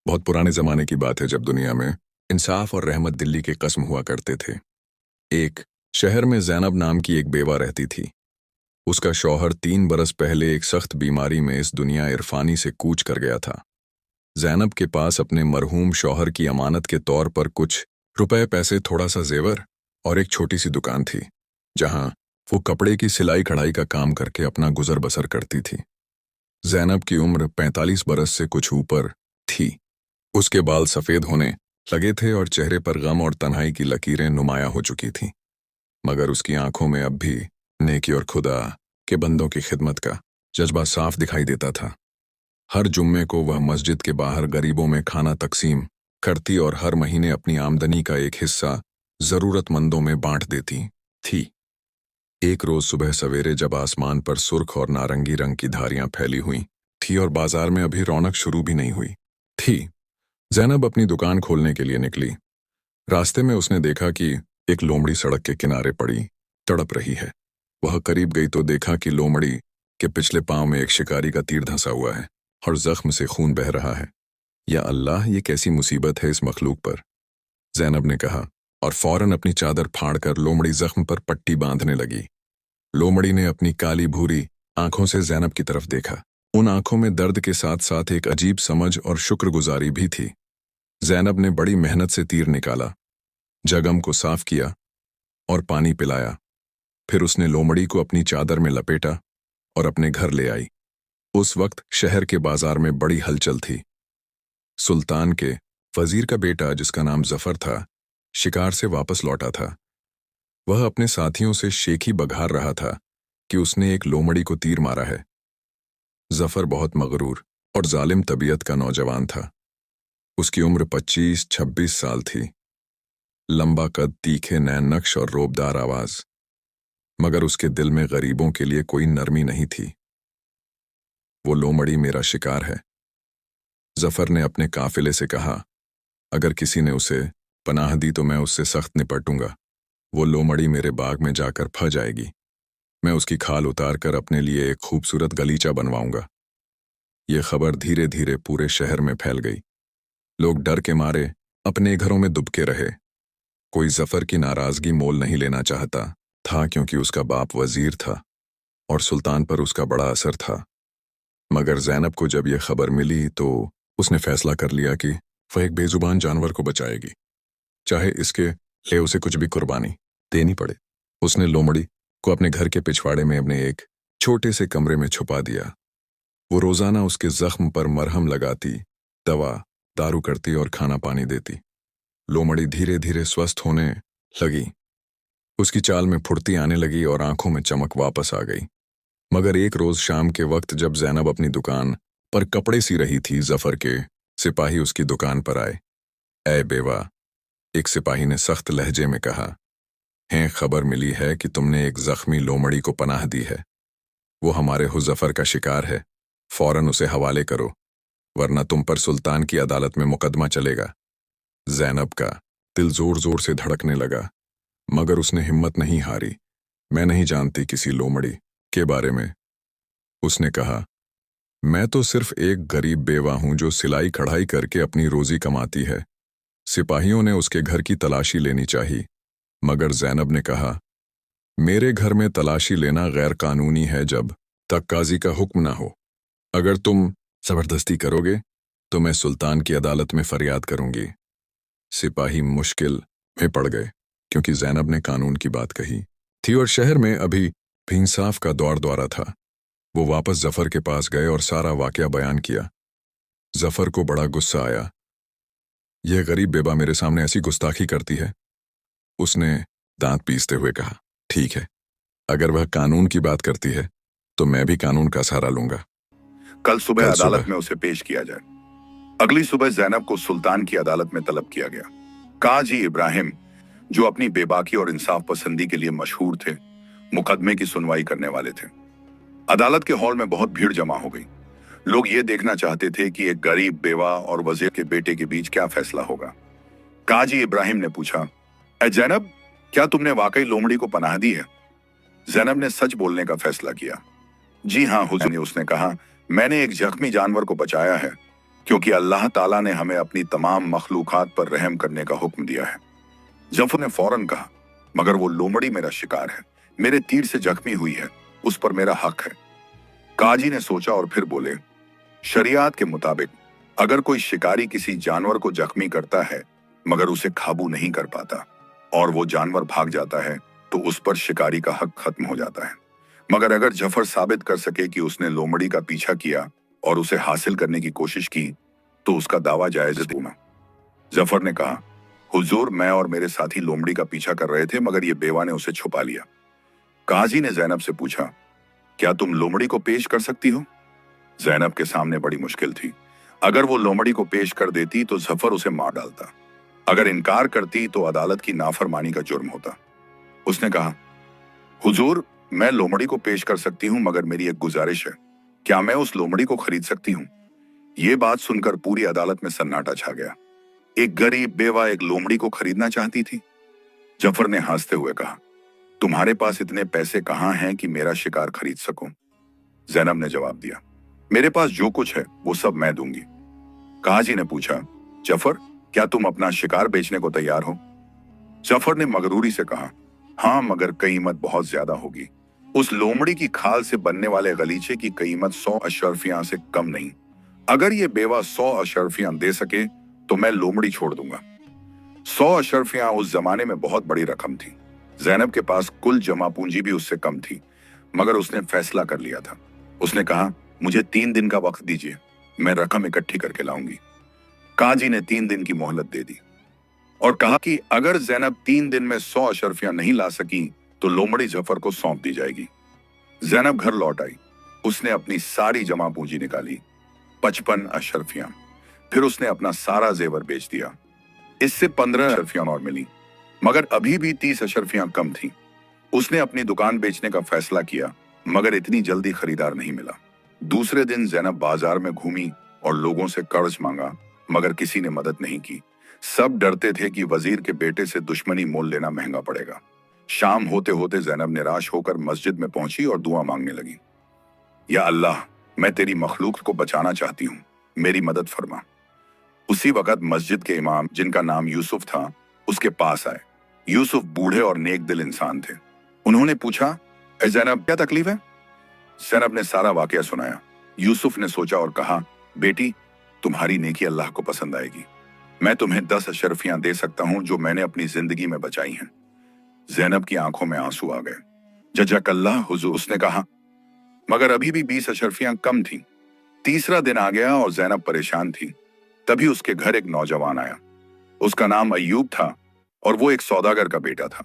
बहुत पुराने ज़माने की बात है जब दुनिया में इंसाफ और रहमत दिल्ली के कस्म हुआ करते थे। एक शहर में ज़ैनब नाम की एक बेवा रहती थी। उसका शौहर 3 बरस पहले एक सख्त बीमारी में इस दुनिया इरफानी से कूच कर गया था। ज़ैनब के पास अपने मरहूम शौहर की अमानत के तौर पर कुछ रुपए पैसे, थोड़ा सा जेवर और एक छोटी सी दुकान थी, जहां वो कपड़े की सिलाई कढ़ाई का काम करके अपना गुजर बसर करती थी। ज़ैनब की उम्र 45 बरस से कुछ ऊपर थी। उसके बाल सफ़ेद होने लगे थे और चेहरे पर गम और तन्हाई की लकीरें नुमायां हो चुकी थीं, मगर उसकी आंखों में अब भी नेकी और खुदा के बंदों की खिदमत का जज्बा साफ दिखाई देता था। हर जुम्मे को वह मस्जिद के बाहर गरीबों में खाना तकसीम करती और हर महीने अपनी आमदनी का एक हिस्सा ज़रूरतमंदों में बांट देती थी। एक रोज़ सुबह सवेरे जब आसमान पर सुर्ख और नारंगी रंग की धारियां फैली हुई थी और बाजार में अभी रौनक शुरू भी नहीं हुई थी, ज़ैनब अपनी दुकान खोलने के लिए निकली। रास्ते में उसने देखा कि एक लोमड़ी सड़क के किनारे पड़ी तड़प रही है। वह करीब गई तो देखा कि लोमड़ी के पिछले पांव में एक शिकारी का तीर धंसा हुआ है और जख्म से खून बह रहा है। या अल्लाह, ये कैसी मुसीबत है इस मखलूक पर, ज़ैनब ने कहा, और फौरन अपनी चादर फाड़कर लोमड़ी जख्म पर पट्टी बांधने लगी। लोमड़ी ने अपनी काली भूरी आंखों से ज़ैनब की तरफ देखा। उन आंखों में दर्द के साथ साथ एक अजीब समझ और शुक्रगुजारी भी थी। ज़ैनब ने बड़ी मेहनत से तीर निकाला, जगम को साफ किया और पानी पिलाया। फिर उसने लोमड़ी को अपनी चादर में लपेटा और अपने घर ले आई। उस वक्त शहर के बाजार में बड़ी हलचल थी। सुल्तान के वजीर का बेटा, जिसका नाम जफर था, शिकार से वापस लौटा था। वह अपने साथियों से शेखी बघार रहा था कि उसने एक लोमड़ी को तीर मारा है। जफर बहुत मगरूर और जालिम तबीयत का नौजवान था। उसकी उम्र 25-26 साल थी। लंबा कद, तीखे नैन नक्श और रोबदार आवाज, मगर उसके दिल में गरीबों के लिए कोई नरमी नहीं थी। वो लोमड़ी मेरा शिकार है, जफर ने अपने काफिले से कहा। अगर किसी ने उसे पनाह दी तो मैं उससे सख्त निपटूंगा। वो लोमड़ी मेरे बाग में जाकर फंस जाएगी। मैं उसकी खाल उतार कर अपने लिए एक खूबसूरत गलीचा बनवाऊंगा। ये खबर धीरे धीरे पूरे शहर में फैल गई। लोग डर के मारे अपने घरों में दुबके रहे। कोई जफर की नाराजगी मोल नहीं लेना चाहता था, क्योंकि उसका बाप वजीर था और सुल्तान पर उसका बड़ा असर था। मगर ज़ैनब को जब यह खबर मिली तो उसने फैसला कर लिया कि वह एक बेजुबान जानवर को बचाएगी, चाहे इसके लिए उसे कुछ भी कुर्बानी देनी पड़े। उसने लोमड़ी को अपने घर के पिछवाड़े में अपने एक छोटे से कमरे में छुपा दिया। वो रोजाना उसके जख्म पर मरहम लगाती, दवा दारू करती और खाना पानी देती। लोमड़ी धीरे धीरे स्वस्थ होने लगी। उसकी चाल में फुर्ती आने लगी और आंखों में चमक वापस आ गई। मगर एक रोज शाम के वक्त जब ज़ैनब अपनी दुकान पर कपड़े सी रही थी, जफर के सिपाही उसकी दुकान पर आए। ऐ बेवा, एक सिपाही ने सख्त लहजे में कहा, हैं खबर मिली है कि तुमने एक जख्मी लोमड़ी को पनाह दी है। वो हमारे हुज़फर का शिकार है। फौरन उसे हवाले करो, वरना तुम पर सुल्तान की अदालत में मुकदमा चलेगा। ज़ैनब का दिल जोर जोर से धड़कने लगा, मगर उसने हिम्मत नहीं हारी। मैं नहीं जानती किसी लोमड़ी के बारे में, उसने कहा। मैं तो सिर्फ एक गरीब बेवा हूं जो सिलाई कढ़ाई करके अपनी रोजी कमाती है। सिपाहियों ने उसके घर की तलाशी लेनी चाहिए, मगर ज़ैनब ने कहा, मेरे घर में तलाशी लेना गैर कानूनी है जब तक काजी का हुक्म ना हो। अगर तुम जबरदस्ती करोगे तो मैं सुल्तान की अदालत में फरियाद करूंगी। सिपाही मुश्किल में पड़ गए, क्योंकि ज़ैनब ने कानून की बात कही थी और शहर में अभी भी इंसाफ का दौर दौरा था। वो वापस जफर के पास गए और सारा वाकया बयान किया। जफर को बड़ा गुस्सा आया। यह गरीब बेबा मेरे सामने ऐसी गुस्ताखी करती है। उसने दांत पीसते हुए कहा, ठीक है, अगर वह कानून की बात करती है तो मैं भी कानून का सहारा लूंगा। कल सुबह अदालत में उसे पेश किया जाए। अगली सुबह ज़ैनब को सुल्तान की अदालत में तलब किया गया। काजी इब्राहिम, जो अपनी बेबाकी और इंसाफ पसंदी के लिए मशहूर थे, मुकदमे की सुनवाई करने वाले थे। अदालत के हॉल में बहुत भीड़ जमा हो गई। लोग ये देखना चाहते थे कि एक गरीब बेवा और वजीर के बेटे के बीच क्या फैसला होगा। काजी इब्राहिम ने पूछा, ऐ ज़ैनब, क्या तुमने वाकई लोमड़ी को पनाह दी है? ज़ैनब ने सच बोलने का फैसला किया। जी हाँ हुजूर, उसने कहा, मैंने एक जख्मी जानवर को बचाया है, क्योंकि अल्लाह ताला ने हमें अपनी तमाम मखलूकात पर रहम करने का हुक्म दिया है। जफर ने फौरन कहा, मगर वो लोमड़ी मेरा शिकार है, मेरे तीर से जख्मी हुई है, उस पर मेरा हक है। काजी ने सोचा और फिर बोले, शरियात के मुताबिक अगर कोई शिकारी किसी जानवर को जख्मी करता है मगर उसे काबू नहीं कर पाता और वो जानवर भाग जाता है तो उस पर शिकारी का हक खत्म हो जाता है। मगर अगर जफर साबित कर सके कि उसने लोमड़ी का पीछा किया और उसे हासिल करने की कोशिश की तो उसका दावा जायज होगा। जफर ने कहा, हुजूर, मैं और मेरे साथी लोमड़ी का पीछा कर रहे थे मगर ये बेवा ने उसे छुपा लिया। काजी ने जैनब से पूछा, क्या तुम लोमड़ी को पेश कर सकती हो? जैनब के सामने बड़ी मुश्किल थी। अगर वो लोमड़ी को पेश कर देती तो जफर उसे मार डालता, अगर इनकार करती तो अदालत की नाफरमानी का जुर्म होता। उसने कहा, हुजूर, मैं लोमड़ी को पेश कर सकती हूं मगर मेरी एक गुजारिश है, क्या मैं उस लोमड़ी को खरीद सकती हूं? ये बात सुनकर पूरी अदालत में सन्नाटा छा गया। एक गरीब बेवा एक लोमड़ी को खरीदना चाहती थी। जफर ने हंसते हुए कहा, तुम्हारे पास इतने पैसे कहां हैं कि मेरा शिकार खरीद सकूं? जैनब ने जवाब दिया, मेरे पास जो कुछ है वो सब मैं दूंगी। काजी ने पूछा, जफर, क्या तुम अपना शिकार बेचने को तैयार हो? जफर ने मगरूरी से कहा, हाँ, मगर कीमत बहुत ज्यादा होगी। उस लोमड़ी की खाल से बनने वाले गलीचे की कीमत 100 अशरफियां से कम नहीं। अगर ये बेवा 100 अशरफियां दे सके तो मैं लोमड़ी छोड़ दूंगा। 100 अशरफियां उस जमाने में बहुत बड़ी रकम थी। जैनब के पास कुल जमा पूंजी भी उससे कम थी, मगर उसने फैसला कर लिया था। उसने कहा, मुझे 3 दिन का वक्त दीजिए, मैं रकम इकट्ठी करके लाऊंगी। काजी ने 3 दिन की मोहलत दे दी और कहा कि अगर जैनब 3 दिन में 100 अशरफियां नहीं ला सकी तो लोमड़ी जफर को सौंप दी जाएगी। जैनब घर लौट आई। उसने अपनी सारी जमा पूंजी निकाली, 55 अशरफियां। फिर उसने अपना सारा जेवर बेच दिया। इससे 15 अशरफियां और मिली, मगर अभी भी 30 अशरफियां कम थी। उसने अपनी दुकान बेचने का फैसला किया, मगर इतनी जल्दी खरीदार नहीं मिला। दूसरे दिन जैनब बाजार में घूमी और लोगों से कर्ज मांगा, मगर किसी ने मदद नहीं की। सब डरते थे कि वजीर के बेटे से दुश्मनी मोल लेना महंगा पड़ेगा। शाम होते होते जैनब निराश होकर मस्जिद में पहुंची और दुआ मांगने लगी, या अल्लाह, मैं तेरी मखलूक को बचाना चाहती हूँ, मेरी मदद फरमा। उसी वक्त मस्जिद के इमाम, जिनका नाम यूसुफ था, उसके पास आए। यूसुफ बूढ़े और नेक दिल इंसान थे। उन्होंने पूछा, ए जैनब, क्या तकलीफ है? जैनब ने सारा वाकया सुनाया। यूसुफ ने सोचा और कहा, बेटी, तुम्हारी नेकी अल्लाह को पसंद आएगी। मैं तुम्हें 10 अशरफियां दे सकता हूं जो मैंने अपनी जिंदगी में बचाई हैं। जैनब की आंखों में आंसू आ गए। जज़ाकल्लाह हुजूर, उसने कहा, मगर अभी भी 20 अशरफियां कम थीं। तीसरा दिन आ गया और जैनब परेशान थी। तभी उसके घर एक नौजवान आया। उसका नाम अय्यूब था और वो एक सौदागर का बेटा था।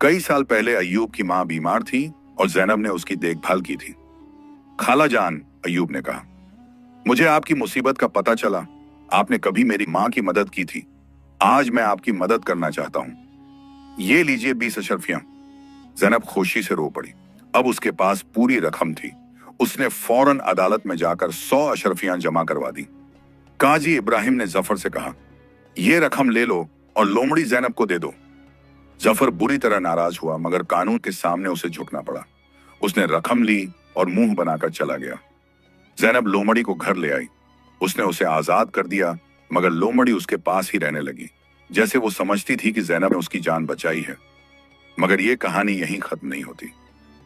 कई साल पहले अय्यूब की मां बीमार थी और जैनब ने उसकी देखभाल की थी। खाला जान, अय्यूब ने कहा, मुझे आपकी मुसीबत का पता चला। आपने कभी मेरी मां की मदद की थी, आज मैं आपकी मदद करना चाहता हूं। ये लीजिए 20 अशरफियां। जैनब खुशी से रो पड़ी। अब उसके पास पूरी रकम थी। उसने फौरन अदालत में जाकर 100 अशरफियां जमा करवा दी। काजी इब्राहिम ने जफर से कहा, यह रकम ले लो और लोमड़ी जैनब को दे दो। जफर बुरी तरह नाराज हुआ, मगर कानून के सामने उसे झुकना पड़ा। उसने रकम ली और मुंह बनाकर चला गया। जैनब लोमड़ी को घर ले आई। उसने उसे आजाद कर दिया, मगर लोमड़ी उसके पास ही रहने लगी, जैसे वो समझती थी कि जैनब ने उसकी जान बचाई है। मगर ये कहानी यहीं खत्म नहीं होती।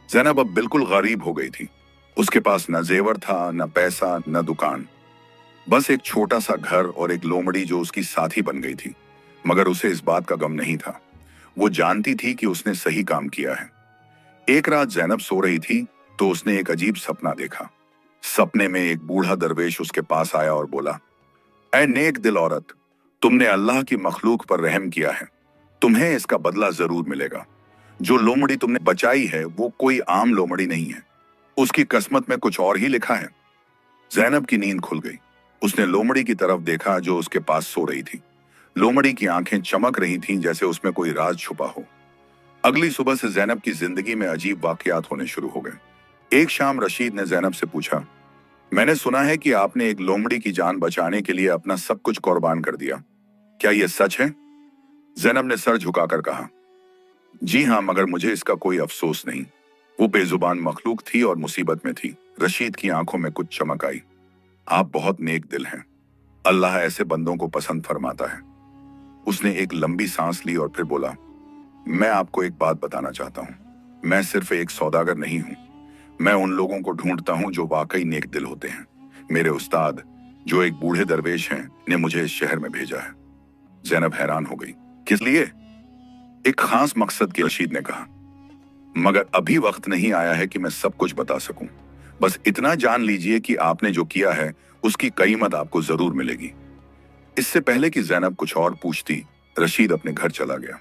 जैनब अब बिल्कुल गरीब हो गई थी। उसके पास न जेवर था, न पैसा, न दुकान, बस एक छोटा सा घर और एक लोमड़ी जो उसकी साथी बन गई थी। मगर उसे इस बात का गम नहीं था। वो जानती थी कि उसने सही काम किया है। एक रात जैनब सो रही थी तो उसने एक अजीब सपना देखा। सपने में एक बूढ़ा दरवेश उसके पास आया और बोला, ऐ नेक दिल औरत, तुमने अल्लाह की मखलूक पर रहम किया है, तुम्हें इसका बदला जरूर मिलेगा। जो लोमड़ी तुमने बचाई है वो कोई आम लोमड़ी नहीं है, उसकी किस्मत में कुछ और ही लिखा है। जैनब की नींद खुल गई। उसने लोमड़ी की तरफ देखा जो उसके पास सो रही थी। लोमड़ी की आंखें चमक रही थीं जैसे उसमें कोई राज छुपा हो। अगली सुबह से जैनब की जिंदगी में अजीब वाकयात होने शुरू हो गए। एक शाम रशीद ने जैनब से पूछा, मैंने सुना है कि आपने एक लोमड़ी की जान बचाने के लिए अपना सब कुछ कुर्बान कर दिया, क्या यह सच है? जैनब ने सर झुकाकर कहा, जी हाँ, मगर मुझे इसका कोई अफसोस नहीं। वो बेजुबान मखलूक थी और मुसीबत में थी। रशीद की आंखों में कुछ चमक आई। आप बहुत नेक दिल हैं। अल्लाह ऐसे बंदों को पसंद फरमाता है। उसने एक लंबी सांस ली और फिर बोला, मैं आपको एक बात बताना चाहता हूं। मैं सिर्फ एक सौदागर नहीं हूं। मैं उन लोगों को ढूंढता हूं जो वाकई नेक दिल होते हैं। मेरे उस्ताद, जो एक बूढ़े दरवेश हैं, ने मुझे इस शहर में भेजा है। जैनब हैरान हो गई। किस लिए? एक खास मकसद के, रशीद ने कहा। मगर अभी वक्त नहीं आया है कि मैं सब कुछ बता सकूं। बस इतना जान लीजिए कि आपने जो किया है उसकी कीमत आपको जरूर मिलेगी। इससे पहले कि जैनब कुछ और पूछती, रशीद अपने घर चला गया।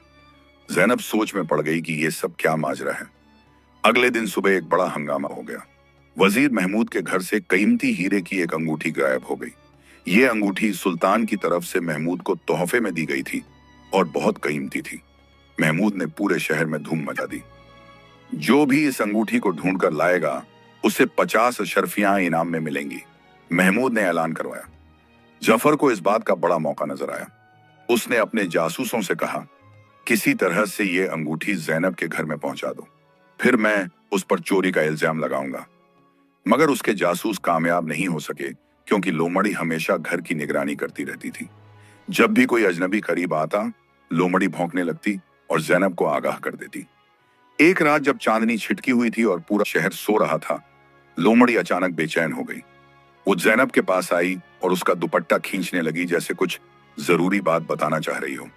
जैनब सोच में पड़ गई कि यह सब क्या माजरा है। अगले दिन सुबह एक बड़ा हंगामा हो गया। वजीर महमूद के घर से कीमती हीरे की एक अंगूठी गायब हो गई। ये अंगूठी सुल्तान की तरफ से महमूद को तोहफे में दी गई थी और बहुत कीमती थी। महमूद ने पूरे शहर में धूम मचा दी। जो भी इस अंगूठी को ढूंढ कर लाएगा उसे 50 अशरफियां इनाम में मिलेंगी, महमूद ने ऐलान करवाया। जफर को इस बात का बड़ा मौका नजर आया। उसने अपने जासूसों से कहा, किसी तरह से ये अंगूठी जैनब के घर में पहुंचा दो, फिर मैं उस पर चोरी का इल्जाम लगाऊंगा। मगर उसके जासूस कामयाब नहीं हो सके, क्योंकि लोमड़ी हमेशा घर की निगरानी करती रहती थी। जब भी कोई अजनबी करीब आता, लोमड़ी भौंकने लगती और जैनब को आगाह कर देती। एक रात जब चांदनी छिटकी हुई थी और पूरा शहर सो रहा था, लोमड़ी अचानक बेचैन हो गई। वो जैनब के पास आई और उसका दुपट्टा खींचने लगी, जैसे कुछ जरूरी बात बताना चाह रही हो।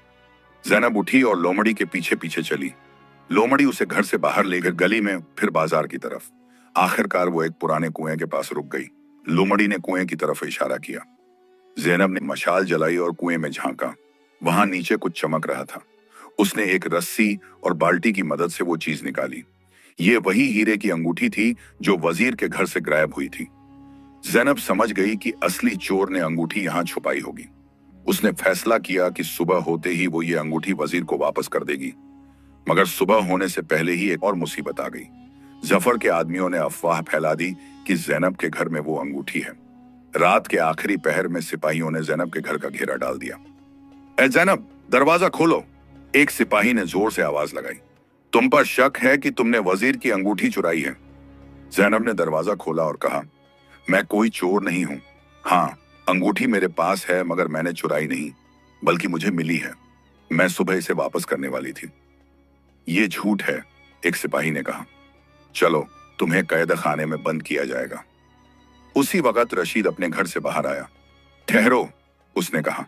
जैनब उठी और लोमड़ी के पीछे पीछे चली। लोमड़ी उसे घर से बाहर लेकर गली में, फिर बाजार की तरफ। आखिरकार वो एक पुराने कुएं के पास रुक गई। लोमड़ी ने कुएं की तरफ इशारा किया। जैनब ने मशाल जलाई और कुएं में झांका। वहां नीचे कुछ चमक रहा था। उसने एक रस्सी और बाल्टी की मदद से वो चीज निकाली। ये वही हीरे की अंगूठी थी जो वजीर के घर से गायब हुई थी। जैनब समझ गई कि असली चोर ने अंगूठी यहां छुपाई होगी। उसने फैसला किया कि सुबह होते ही वो ये अंगूठी वजीर को वापस कर देगी। मगर सुबह होने से पहले ही एक और मुसीबत आ गई। जफर के आदमियों ने अफवाह फैला दी कि जैनब के घर में वो अंगूठी है। रात के आखिरी पहर में सिपाहियों ने जैनब के घर का घेरा डाल दिया। ए जैनब, दरवाजा खोलो, एक सिपाही ने जोर से आवाज लगाई। तुम पर शक है कि तुमने वजीर की अंगूठी चुराई है। जैनब ने दरवाजा खोला और कहा, मैं कोई चोर नहीं हूं। हाँ, अंगूठी मेरे पास है, मगर मैंने चुराई नहीं, बल्कि मुझे मिली है। मैं सुबह इसे वापस करने वाली थी। ये झूठ है, एक सिपाही ने कहा। चलो, तुम्हें कैद खाने में बंद किया जाएगा। उसी वक्त रशीद अपने घर से बाहर आया। ठहरो, उसने कहा,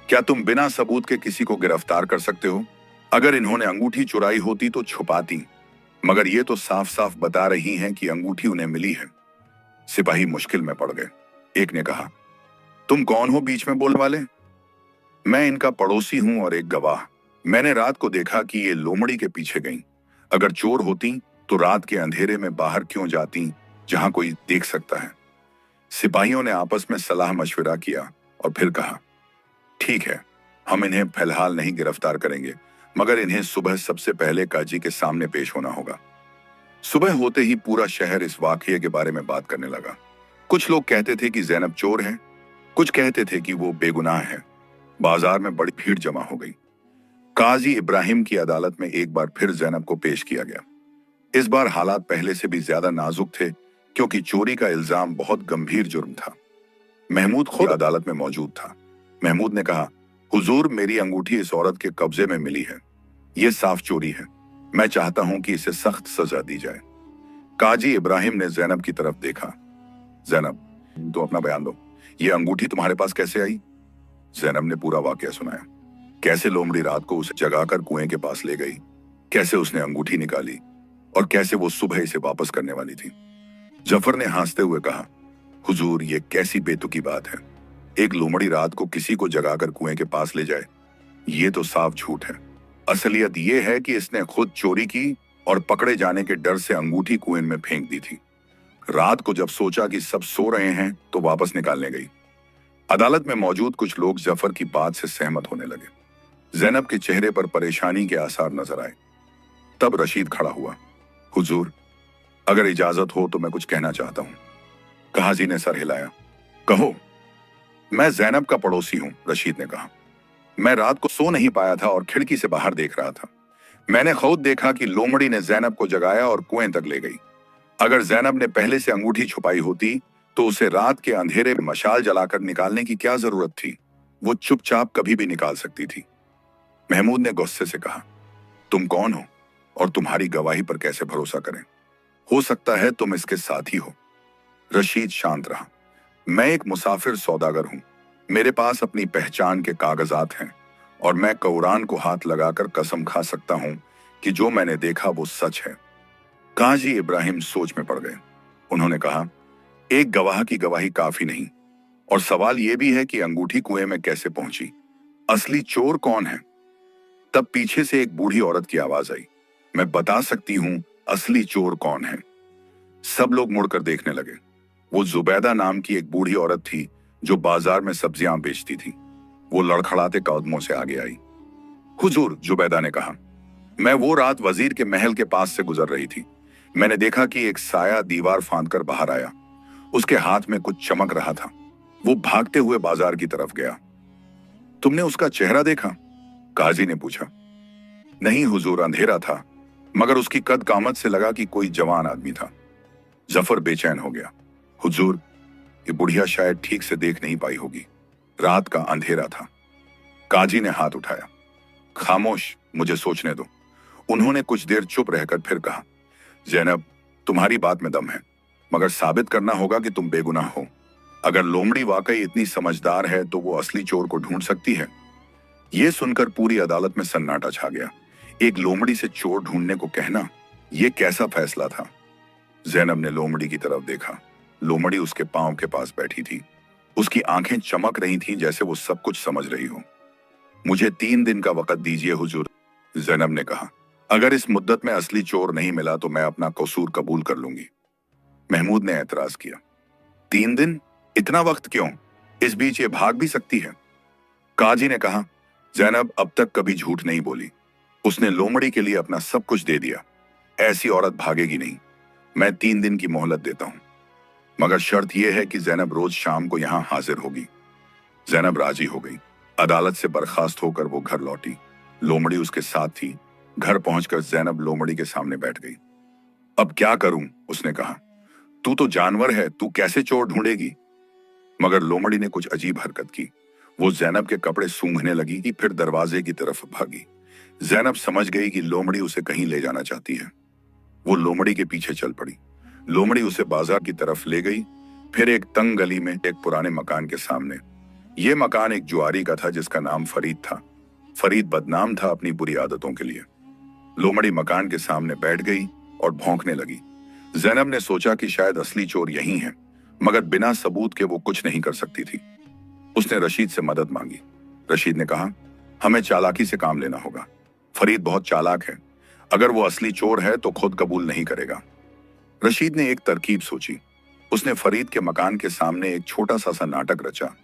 क्या तुम बिना सबूत के किसी को गिरफ्तार कर सकते हो? अगर इन्होंने अंगूठी चुराई होती तो छुपाती, मगर ये तो साफ साफ बता रही हैं कि अंगूठी उन्हें मिली है। सिपाही मुश्किल में पड़ गए। एक ने कहा, तुम कौन हो बीच में बोलने वाले? मैं इनका पड़ोसी हूं और एक गवाह। मैंने रात को देखा कि ये लोमड़ी के पीछे गईं। अगर चोर होती तो रात के अंधेरे में बाहर क्यों जाती, जहां कोई देख सकता है? सिपाहियों ने आपस में सलाह मशविरा किया और फिर कहा, ठीक है, हम इन्हें फिलहाल नहीं गिरफ्तार करेंगे, मगर इन्हें सुबह सबसे पहले काजी के सामने पेश होना होगा। सुबह होते ही पूरा शहर इस वाकये के बारे में बात करने लगा। कुछ लोग कहते थे कि जैनब चोर है, कुछ कहते थे कि वो बेगुनाह है। बाजार में बड़ी भीड़ जमा हो गई। काजी इब्राहिम की अदालत में एक बार फिर जैनब को पेश किया गया। इस बार हालात पहले से भी ज्यादा नाजुक थे, क्योंकि चोरी का इल्जाम बहुत गंभीर जुर्म था। महमूद खुद अदालत में मौजूद था। महमूद ने कहा, हुजूर, मेरी अंगूठी इस औरत के कब्जे में मिली है। ये साफ चोरी है। मैं चाहता हूं कि इसे सख्त सजा दी जाए। काजी इब्राहिम ने जैनब की तरफ देखा। जैनब, तो अपना बयान दो, ये अंगूठी तुम्हारे पास कैसे आई? जैनब ने पूरा वाकया सुनाया। कैसे लोमड़ी रात को उसे जगाकर कुएं के पास ले गई, कैसे उसने अंगूठी निकाली और कैसे वो सुबह इसे वापस करने वाली थी। जफर ने हंसते हुए कहा, हुजूर, ये कैसी बेतुकी बात है। एक लोमड़ी रात को किसी को जगाकर कुएं के पास ले जाए, ये तो साफ झूठ है। असलियत ये है कि इसने खुद चोरी की और पकड़े जाने के डर से अंगूठी कुएं में फेंक दी थी। रात को जब सोचा कि सब सो रहे हैं तो वापस निकालने गई। अदालत में मौजूद कुछ लोग जफर की बात से सहमत होने लगे। जैनब के चेहरे पर परेशानी के आसार नजर आए। तब रशीद खड़ा हुआ। हुजूर, अगर इजाजत हो तो मैं कुछ कहना चाहता हूं। काजी ने सर हिलाया। कहो। मैं जैनब का पड़ोसी हूं, रशीद ने कहा। मैं रात को सो नहीं पाया था और खिड़की से बाहर देख रहा था। मैंने खुद देखा कि लोमड़ी ने जैनब को जगाया और कुएं तक ले गई। अगर जैनब ने पहले से अंगूठी छुपाई होती तो उसे रात के अंधेरे में मशाल जलाकर निकालने की क्या जरूरत थी? वो चुपचाप कभी भी निकाल सकती थी। महमूद ने गुस्से से कहा, तुम कौन हो और तुम्हारी गवाही पर कैसे भरोसा करें? हो सकता है तुम इसके साथी हो। रशीद शांत रहा। मैं एक मुसाफिर सौदागर हूं। मेरे पास अपनी पहचान के कागजात हैं और मैं कुरान को हाथ लगाकर कसम खा सकता हूं कि जो मैंने देखा वो सच है। काजी इब्राहिम सोच में पड़ गए। उन्होंने कहा, एक गवाह की गवाही काफी नहीं, और सवाल यह भी है कि अंगूठी कुएं में कैसे पहुंची। असली चोर कौन है? तब पीछे से एक बूढ़ी औरत की आवाज आई, मैं बता सकती हूं असली चोर कौन है। सब लोग मुड़कर देखने लगे। वो जुबैदा नाम की एक बूढ़ी औरत थी जो बाजार में सब्जियां बेचती थी। वो लड़खड़ाते कदमों से आगे आई। हुजूर, जुबैदा ने कहा, मैं वो रात वजीर के महल के पास से गुजर रही थी। मैंने देखा कि एक साया दीवार फांदकर बाहर आया। उसके हाथ में कुछ चमक रहा था। वो भागते हुए बाजार की तरफ गया। तुमने उसका चेहरा देखा? काजी ने पूछा। नहीं हुजूर, अंधेरा था, मगर उसकी कद कामत से लगा कि कोई जवान आदमी था। जफर बेचैन हो गया। हुजूर, ये बुढ़िया शायद ठीक से देख नहीं पाई होगी। रात का अंधेरा था। काजी ने हाथ उठाया। खामोश, मुझे सोचने दो। उन्होंने कुछ देर चुप रहकर फिर कहा, जैनब, तुम्हारी बात में दम है, मगर साबित करना होगा कि तुम बेगुनाह हो। अगर लोमड़ी वाकई इतनी समझदार है तो वो असली चोर को ढूंढ सकती है। यह सुनकर पूरी अदालत में सन्नाटा छा गया। एक लोमड़ी से चोर ढूंढने को कहना, यह कैसा फैसला था? जैनब ने लोमड़ी की तरफ देखा। लोमड़ी उसके पांव के पास बैठी थी। उसकी आंखें चमक रही थीं जैसे वो सब कुछ समझ रही हो। मुझे 3 दिन का वक्त दीजिए हुजूर, जैनब ने कहा। अगर इस मुद्दत में असली चोर नहीं मिला तो मैं अपना कसूर कबूल कर लूंगी। महमूद ने एतराज किया, 3 दिन? इतना वक्त क्यों? इस बीच ये भाग भी सकती है। काजी ने कहा, जैनब अब तक कभी झूठ नहीं बोली। उसने लोमड़ी के लिए अपना सब कुछ दे दिया। ऐसी औरत भागेगी नहीं। मैं 3 दिन की मोहलत देता हूं, मगर शर्त यह है कि जैनब रोज शाम को यहां हाजिर होगी। जैनब राजी हो गई। अदालत से बर्खास्त होकर वो घर लौटी। लोमड़ी उसके साथ थी। घर पहुंचकर जैनब लोमड़ी के सामने बैठ गई। अब क्या करूं? उसने कहा। तू तो जानवर है, तू कैसे चोर ढूंढेगी? मगर लोमड़ी ने कुछ अजीब हरकत की। वो जैनब के कपड़े सूंघने लगी कि फिर दरवाजे की तरफ भागी। जैनब समझ गई कि लोमड़ी उसे कहीं ले जाना चाहती है। वो लोमड़ी के पीछे चल पड़ी। लोमड़ी उसे बाजार की तरफ ले गई, फिर एक तंग गली में एक पुराने मकान के सामने। ये मकान एक जुआरी का था जिसका नाम फरीद था। फरीद बदनाम था अपनी बुरी आदतों के लिए। लोमड़ी मकान के सामने बैठ गई और भौंकने लगी। जैनब ने सोचा कि शायद असली चोर यही है, मगर बिना सबूत के वो कुछ नहीं कर सकती थी। उसने रशीद से मदद मांगी। रशीद ने कहा, हमें चालाकी से काम लेना होगा। फरीद बहुत चालाक है। अगर वो असली चोर है तो खुद कबूल नहीं करेगा। रशीद ने एक तरकीब सोची। उसने फरीद के मकान के सामने एक छोटा सा नाटक रचा।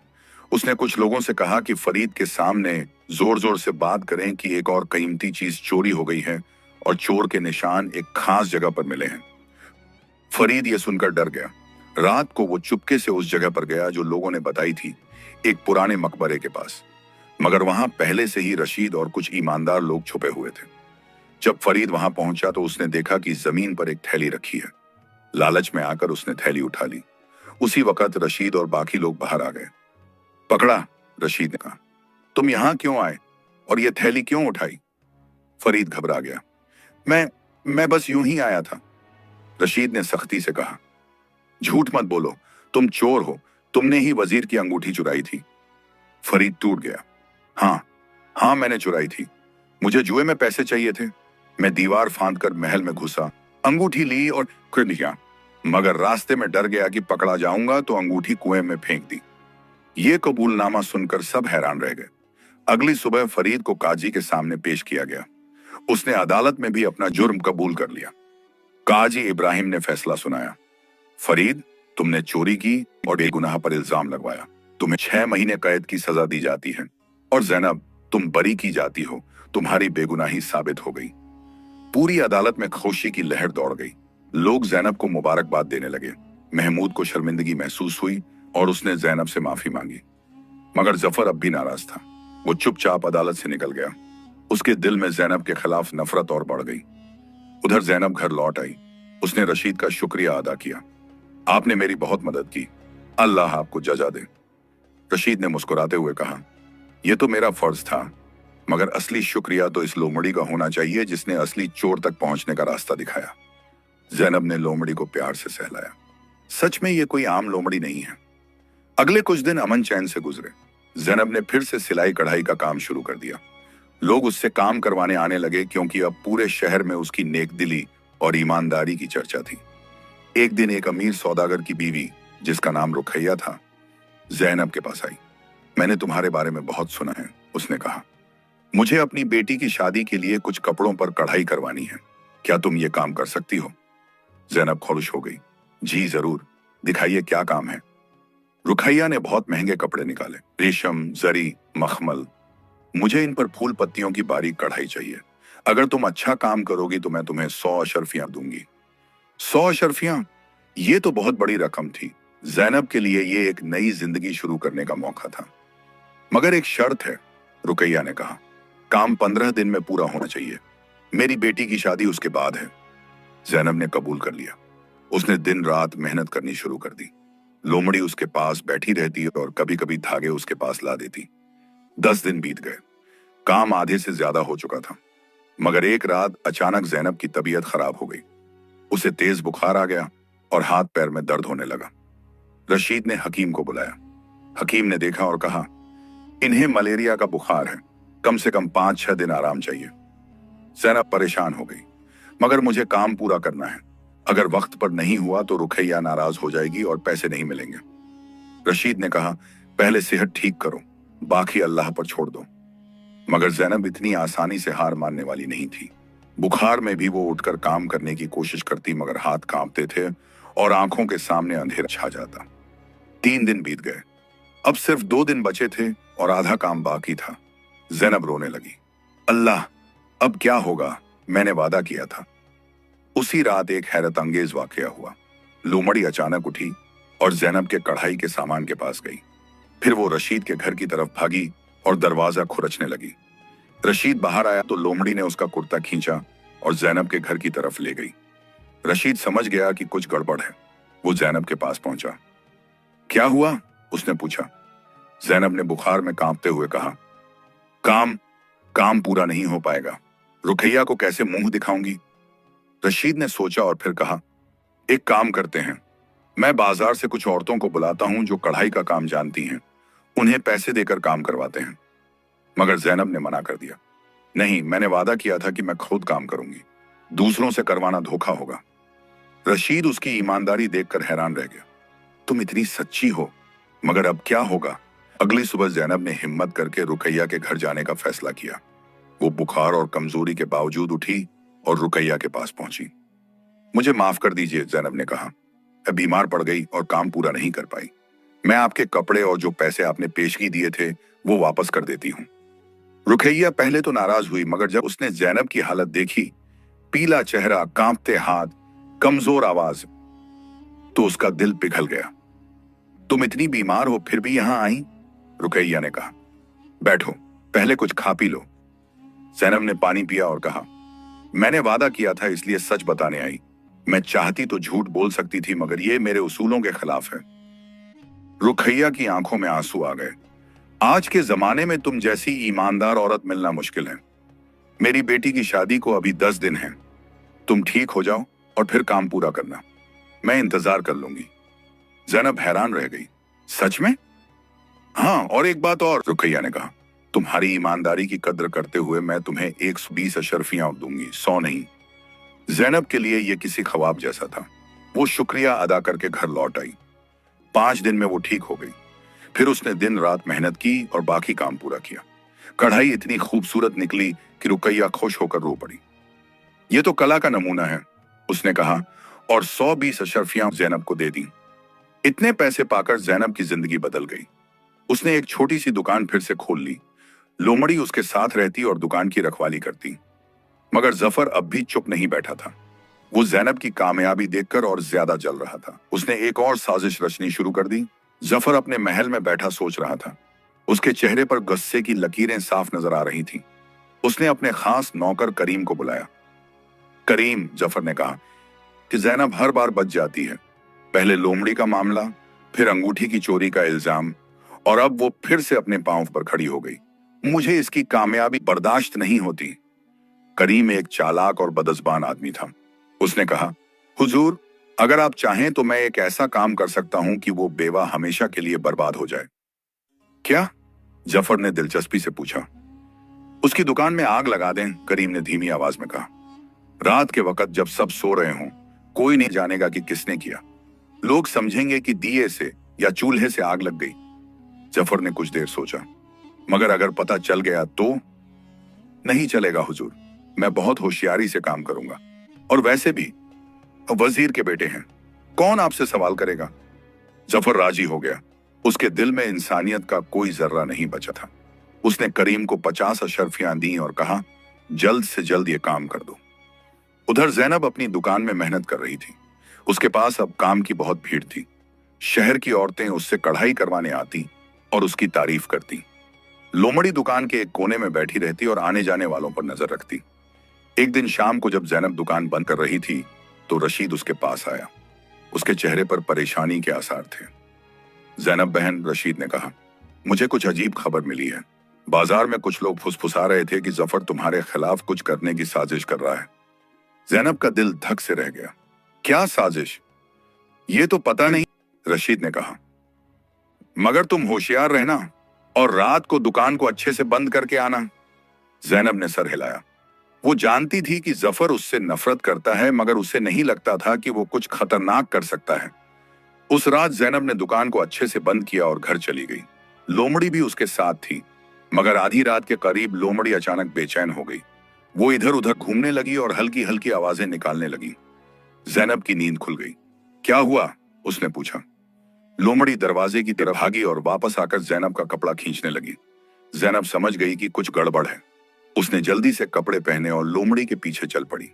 उसने कुछ लोगों से कहा कि फरीद के सामने जोर जोर से बात करें कि एक और कीमती चीज चोरी हो गई है और चोर के निशान एक खास जगह पर मिले हैं। फरीद ये सुनकर डर गया। रात को वो चुपके से उस जगह पर गया जो लोगों ने बताई थी, एक पुराने मकबरे के पास। मगर वहां पहले से ही रशीद और कुछ ईमानदार लोग छुपे हुए थे। जब फरीद वहां पहुंचा तो उसने देखा कि जमीन पर एक थैली रखी है। लालच में आकर उसने थैली उठा ली। उसी वक्त रशीद और बाकी लोग बाहर आ गए। पकड़ा, रशीद ने कहा। तुम यहां क्यों आए और ये थैली क्यों उठाई? फरीद घबरा गया। मैं बस यूं ही आया था, रशीद ने सख्ती से कहा। झूठ मत बोलो, तुम चोर हो। तुमने ही वजीर की अंगूठी चुराई थी। फरीद टूट गया। हाँ, मैंने चुराई थी। मुझे जुए में पैसे चाहिए थे। मैं दीवार फांदकर महल में घुसा, अंगूठी ली और फिर निकला, मगर रास्ते में डर गया कि पकड़ा जाऊंगा तो अंगूठी कुएं में फेंक दी। ये कबूलनामा सुनकर सब हैरान रह गए। अगली सुबह फरीद को काजी के सामने पेश किया गया। उसने अदालत में भी अपना जुर्म कबूल कर लिया। काजी इब्राहिम ने फैसला सुनाया, फरीद, तुमने चोरी की और बेगुनाह पर इल्जाम लगवाया। तुम्हें 6 महीने कैद की सजा दी जाती है। और जैनब, तुम बरी की जाती हो। तुम्हारी बेगुनाही साबित हो गई। पूरी अदालत में खुशी की लहर दौड़ गई। लोग जैनब को मुबारकबाद देने लगे। महमूद को शर्मिंदगी महसूस हुई और उसने जैनब से माफी मांगी। मगर जफर अब भी नाराज था। वो चुपचाप अदालत से निकल गया। उसके दिल में जैनब के खिलाफ नफरत और बढ़ गई। उधर जैनब घर लौट आई। उसने रशीद का शुक्रिया अदा किया। आपने मेरी बहुत मदद की। अल्लाह आपको जजा दे। रशीद ने मुस्कुराते हुए कहा, यह तो मेरा फर्ज था, मगर असली शुक्रिया तो इस लोमड़ी का होना चाहिए जिसने असली चोर तक पहुंचने का रास्ता दिखाया। जैनब ने लोमड़ी को प्यार से सहलाया। सच में ये कोई आम लोमड़ी नहीं है। अगले कुछ दिन अमन चैन से गुजरे। जैनब ने फिर से सिलाई कढ़ाई का काम शुरू कर दिया। लोग उससे काम करवाने आने लगे क्योंकि अब पूरे शहर में उसकी नेकदिली और ईमानदारी की चर्चा थी। एक दिन एक अमीर सौदागर की बीवी, जिसका नाम रुखैया था, जैनब के पास आई। मैंने तुम्हारे बारे में बहुत सुना है, उसने कहा। मुझे अपनी बेटी की शादी के लिए कुछ कपड़ों पर कढ़ाई करवानी है, क्या तुम ये काम कर सकती हो? जैनब खुश हो गई। जी जरूर, दिखाइए क्या काम है। रुखैया ने बहुत महंगे कपड़े निकाले, रेशम, जरी, मखमल। मुझे इन पर फूल पत्तियों की बारीक कढ़ाई चाहिए। अगर तुम अच्छा काम करोगी तो मैं तुम्हें 100 अशरफियां दूंगी। 100 अशरफियां? ये तो बहुत बड़ी रकम थी। जैनब के लिए ये एक नई जिंदगी शुरू करने का मौका था। मगर एक शर्त है, रुकैया ने कहा। काम 15 दिन में पूरा होना चाहिए। मेरी बेटी की शादी उसके बाद है। जैनब ने कबूल कर लिया। उसने दिन रात मेहनत करनी शुरू कर दी। लोमड़ी उसके पास बैठी रहती और कभी कभी धागे उसके पास ला देती। 10 दिन बीत गए। काम आधे से ज्यादा हो चुका था। मगर एक रात अचानक जैनब की तबीयत खराब हो गई। उसे तेज बुखार आ गया और हाथ पैर में दर्द होने लगा। रशीद ने हकीम को बुलाया। हकीम ने देखा और कहा, इन्हें मलेरिया का बुखार है, कम से कम 5-6 दिन आराम चाहिए। जैनब परेशान हो गई, मगर मुझे काम पूरा करना है। अगर वक्त पर नहीं हुआ तो रुखैया नाराज हो जाएगी और पैसे नहीं मिलेंगे। रशीद ने कहा, पहले सेहत ठीक करो, बाकी अल्लाह पर छोड़ दो। मगर जैनब इतनी आसानी से हार मानने वाली नहीं थी। बुखार में भी वो उठकर काम करने की कोशिश करती, मगर हाथ कांपते थे और आंखों के सामने अंधेरा छा जाता। 3 दिन बीत गए। अब सिर्फ 2 दिन बचे थे और आधा काम बाकी था। जैनब रोने लगी। अल्लाह, अब क्या होगा? मैंने वादा किया था। उसी रात एक हैरत अंगेज वाकया हुआ। लोमड़ी अचानक उठी और जैनब के कढ़ाई के सामान के पास गई। फिर वो रशीद के घर की तरफ भागी और दरवाजा खुरचने लगी। रशीद बाहर आया तो लोमड़ी ने उसका कुर्ता खींचा और जैनब के घर की तरफ ले गई। रशीद समझ गया कि कुछ गड़बड़ है। वो जैनब के पास पहुंचा। क्या हुआ? उसने पूछा। जैनब ने बुखार में कांपते हुए कहा, काम पूरा नहीं हो पाएगा। रुखैया को कैसे मुंह दिखाऊंगी? रशीद ने सोचा और फिर कहा, एक काम करते हैं, मैं बाजार से कुछ औरतों को बुलाता हूं जो कढ़ाई का काम जानती हैं। उन्हें पैसे देकर काम करवाते हैं। मगर जैनब ने मना कर दिया। नहीं, मैंने वादा किया था कि मैं खुद काम करूंगी। दूसरों से करवाना धोखा होगा। रशीद उसकी ईमानदारी देखकर हैरान रह गया। तुम इतनी सच्ची हो, मगर अब क्या होगा? अगली सुबह जैनब ने हिम्मत करके रुकैया के घर जाने का फैसला किया। वो बुखार और कमजोरी के बावजूद उठी और रुकैया के पास पहुंची। मुझे माफ कर दीजिए, जैनब ने कहा। मैं बीमार पड़ गई और काम पूरा नहीं कर पाई। मैं आपके कपड़े और जो पैसे आपने पेशगी दिए थे वो वापस कर देती हूँ। रुकैया पहले तो नाराज हुई, मगर जब उसने जैनब की हालत देखी, पीला चेहरा, कांपते हाथ, कमजोर आवाज, तो उसका दिल पिघल गया। तुम इतनी बीमार हो फिर भी यहां आई? रुकैया ने कहा। बैठो, पहले कुछ खा पी लो। जैनब ने पानी पिया और कहा, मैंने वादा किया था इसलिए सच बताने आई। मैं चाहती तो झूठ बोल सकती थी, मगर ये मेरे उसूलों के खिलाफ है। रुखैया की आंखों में आंसू आ गए। आज के जमाने में तुम जैसी ईमानदार औरत मिलना मुश्किल है। मेरी बेटी की शादी को अभी 10 दिन हैं। तुम ठीक हो जाओ और फिर काम पूरा करना। मैं इंतजार कर लूंगी। जैनब हैरान रह गई। सच में? हाँ, और एक बात और, रुकैया ने कहा। तुम्हारी ईमानदारी की कद्र करते हुए मैं तुम्हें 120 अशरफियां दूंगी, 100 नहीं। जैनब के लिए यह किसी ख्वाब जैसा था। वो शुक्रिया अदा करके घर लौट आई। 5 दिन में वो ठीक हो गई। फिर उसने दिन रात मेहनत की और बाकी काम पूरा किया। कढ़ाई इतनी खूबसूरत निकली कि रुकैया खुश होकर रो पड़ी। ये तो कला का नमूना है, उसने कहा, और 120 अशरफियां जैनब को दे दी। इतने पैसे पाकर जैनब की जिंदगी बदल गई। उसने एक छोटी सी दुकान फिर से खोल ली। लोमड़ी उसके साथ रहती और दुकान की रखवाली करती। मगर जफर अब भी चुप नहीं बैठा था। वो जैनब की कामयाबी देखकर और ज्यादा जल रहा था। उसने एक और साजिश रचनी शुरू कर दी। जफर अपने महल में बैठा सोच रहा था। उसके चेहरे पर गुस्से की लकीरें साफ नजर आ रही थीं। उसने अपने खास नौकर करीम को बुलाया। करीम, जफर ने कहा, कि जैनब हर बार बच जाती है। पहले लोमड़ी का मामला, फिर अंगूठी की चोरी का इल्जाम, और अब वो फिर से अपने पांव पर खड़ी हो गई। मुझे इसकी कामयाबी बर्दाश्त नहीं होती। करीम एक चालाक और बदज़बान आदमी था। उसने कहा, हुजूर, अगर आप चाहें तो मैं एक ऐसा काम कर सकता हूं कि वो बेवा हमेशा के लिए बर्बाद हो जाए। क्या? जफर ने दिलचस्पी से पूछा। उसकी दुकान में आग लगा दें, करीम ने धीमी आवाज में कहा। रात के वक्त जब सब सो रहे हों, कोई नहीं जानेगा कि किसने किया। लोग समझेंगे कि दिए से या चूल्हे से आग लग गई। जफर ने कुछ देर सोचा, मगर अगर पता चल गया तो? नहीं चलेगा हुजूर, मैं बहुत होशियारी से काम करूंगा। और वैसे भी वजीर के बेटे हैं, कौन आपसे सवाल करेगा? जफर राजी हो गया। उसके दिल में इंसानियत का कोई जर्रा नहीं बचा था। उसने करीम को 50 अशर्फियां दी और कहा, जल्द से जल्द ये काम कर दो। उधर जैनब अपनी दुकान में मेहनत कर रही थी। उसके पास अब काम की बहुत भीड़ थी। शहर की औरतें उससे कढ़ाई करवाने आती और उसकी तारीफ करती। लोमड़ी दुकान के एक कोने में बैठी रहती और आने जाने वालों पर नजर रखती। एक दिन शाम को जब जैनब दुकान बंद कर रही थी तो रशीद उसके पास आया। उसके चेहरे पर परेशानी के आसार थे। जैनब बहन, रशीद ने कहा, मुझे कुछ अजीब खबर मिली है। बाजार में कुछ लोग फुसफुसा रहे थे कि जफर तुम्हारे खिलाफ कुछ करने की साजिश कर रहा है। जैनब का दिल धक से रह गया। क्या साजिश? ये तो पता नहीं, रशीद ने कहा। मगर तुम होशियार रहना और रात को दुकान को अच्छे से बंद करके आना। जैनब ने सर हिलाया। वो जानती थी कि जफर उससे नफरत करता है, मगर उसे नहीं लगता था कि वो कुछ खतरनाक कर सकता है। उस रात जैनब ने दुकान को अच्छे से बंद किया और घर चली गई। लोमड़ी भी उसके साथ थी, मगर आधी रात के करीब लोमड़ी अचानक बेचैन हो गई। वो इधर उधर घूमने लगी और हल्की हल्की आवाजें निकालने लगी। जैनब की नींद खुल गई। क्या हुआ? उसने पूछा। लोमड़ी दरवाजे की तरफ भागी और वापस आकर जैनब का कपड़ा खींचने लगी। जैनब समझ गई कि कुछ गड़बड़ है। उसने जल्दी से कपड़े पहने और लोमड़ी के पीछे चल पड़ी।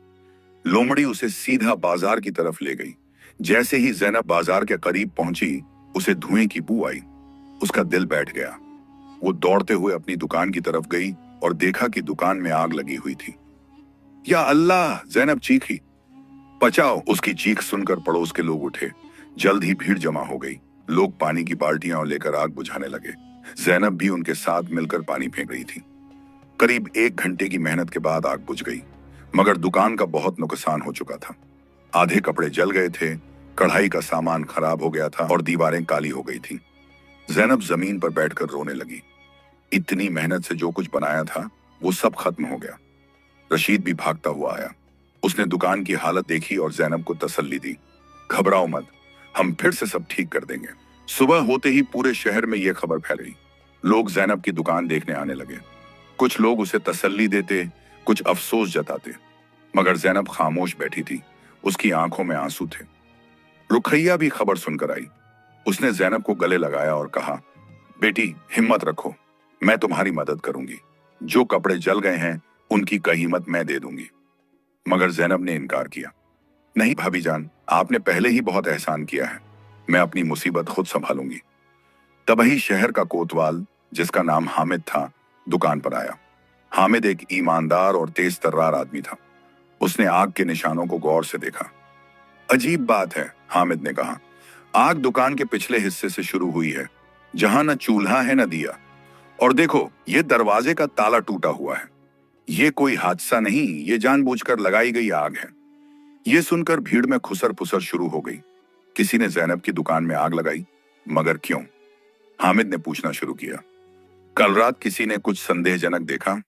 लोमड़ी उसे सीधा बाजार की तरफ ले गई। जैसे ही जैनब बाजार के करीब पहुंची, उसे धुएं की बू आई। उसका दिल बैठ गया। वो दौड़ते हुए अपनी दुकान की तरफ गई और देखा कि दुकान में आग लगी हुई थी। या अल्लाह! जैनब चीखी। बचाओ! उसकी चीख सुनकर पड़ोस के लोग उठे। जल्द ही भीड़ जमा हो गई। लोग पानी की बाल्टियां लेकर आग बुझाने लगे। जैनब भी उनके साथ मिलकर पानी फेंक रही थी। करीब 1 घंटे की मेहनत के बाद आग बुझ गई, मगर दुकान का बहुत नुकसान हो चुका था। आधे कपड़े जल गए थे, कढ़ाई का सामान खराब हो गया था और दीवारें काली हो गई थी। जैनब जमीन पर बैठकर रोने लगी। इतनी मेहनत से जो कुछ बनाया था वो सब खत्म हो गया। रशीद भी भागता हुआ आया। उसने दुकान की हालत देखी और जैनब को तसल्ली दी। घबराओ मत, हम फिर से सब ठीक कर देंगे। सुबह होते ही पूरे शहर में यह खबर फैल गई। लोग जैनब की दुकान देखने आने लगे। कुछ लोग उसे तसल्ली देते, कुछ अफसोस जताते, मगर जैनब खामोश बैठी थी। उसकी आंखों में आंसू थे। रुखैया भी खबर सुनकर आई। उसने जैनब को गले लगाया और कहा, बेटी, हिम्मत रखो, मैं तुम्हारी मदद करूंगी। जो कपड़े जल गए हैं उनकी कीमत मैं दे दूंगी। मगर जैनब ने इनकार किया। नहीं भाभी जान, आपने पहले ही बहुत एहसान किया है। मैं अपनी मुसीबत खुद संभालूंगी। तभी शहर का कोतवाल, जिसका नाम हामिद था, दुकान पर आया। हामिद एक ईमानदार और तेज तर्रार आदमी था। उसने आग के निशानों को गौर से देखा। अजीब बात है, हामिद ने कहा। आग दुकान के पिछले हिस्से से शुरू हुई है, जहां न चूल्हा है न दिया। और देखो, ये दरवाजे का ताला टूटा हुआ है। ये कोई हादसा नहीं, ये जानबूझकर लगाई गई आग है। ये सुनकर भीड़ में खुसर पुसर शुरू हो गई। किसी ने जैनब की दुकान में आग लगाई, मगर क्यों? हामिद ने पूछना शुरू किया। कल रात किसी ने कुछ संदेहजनक देखा।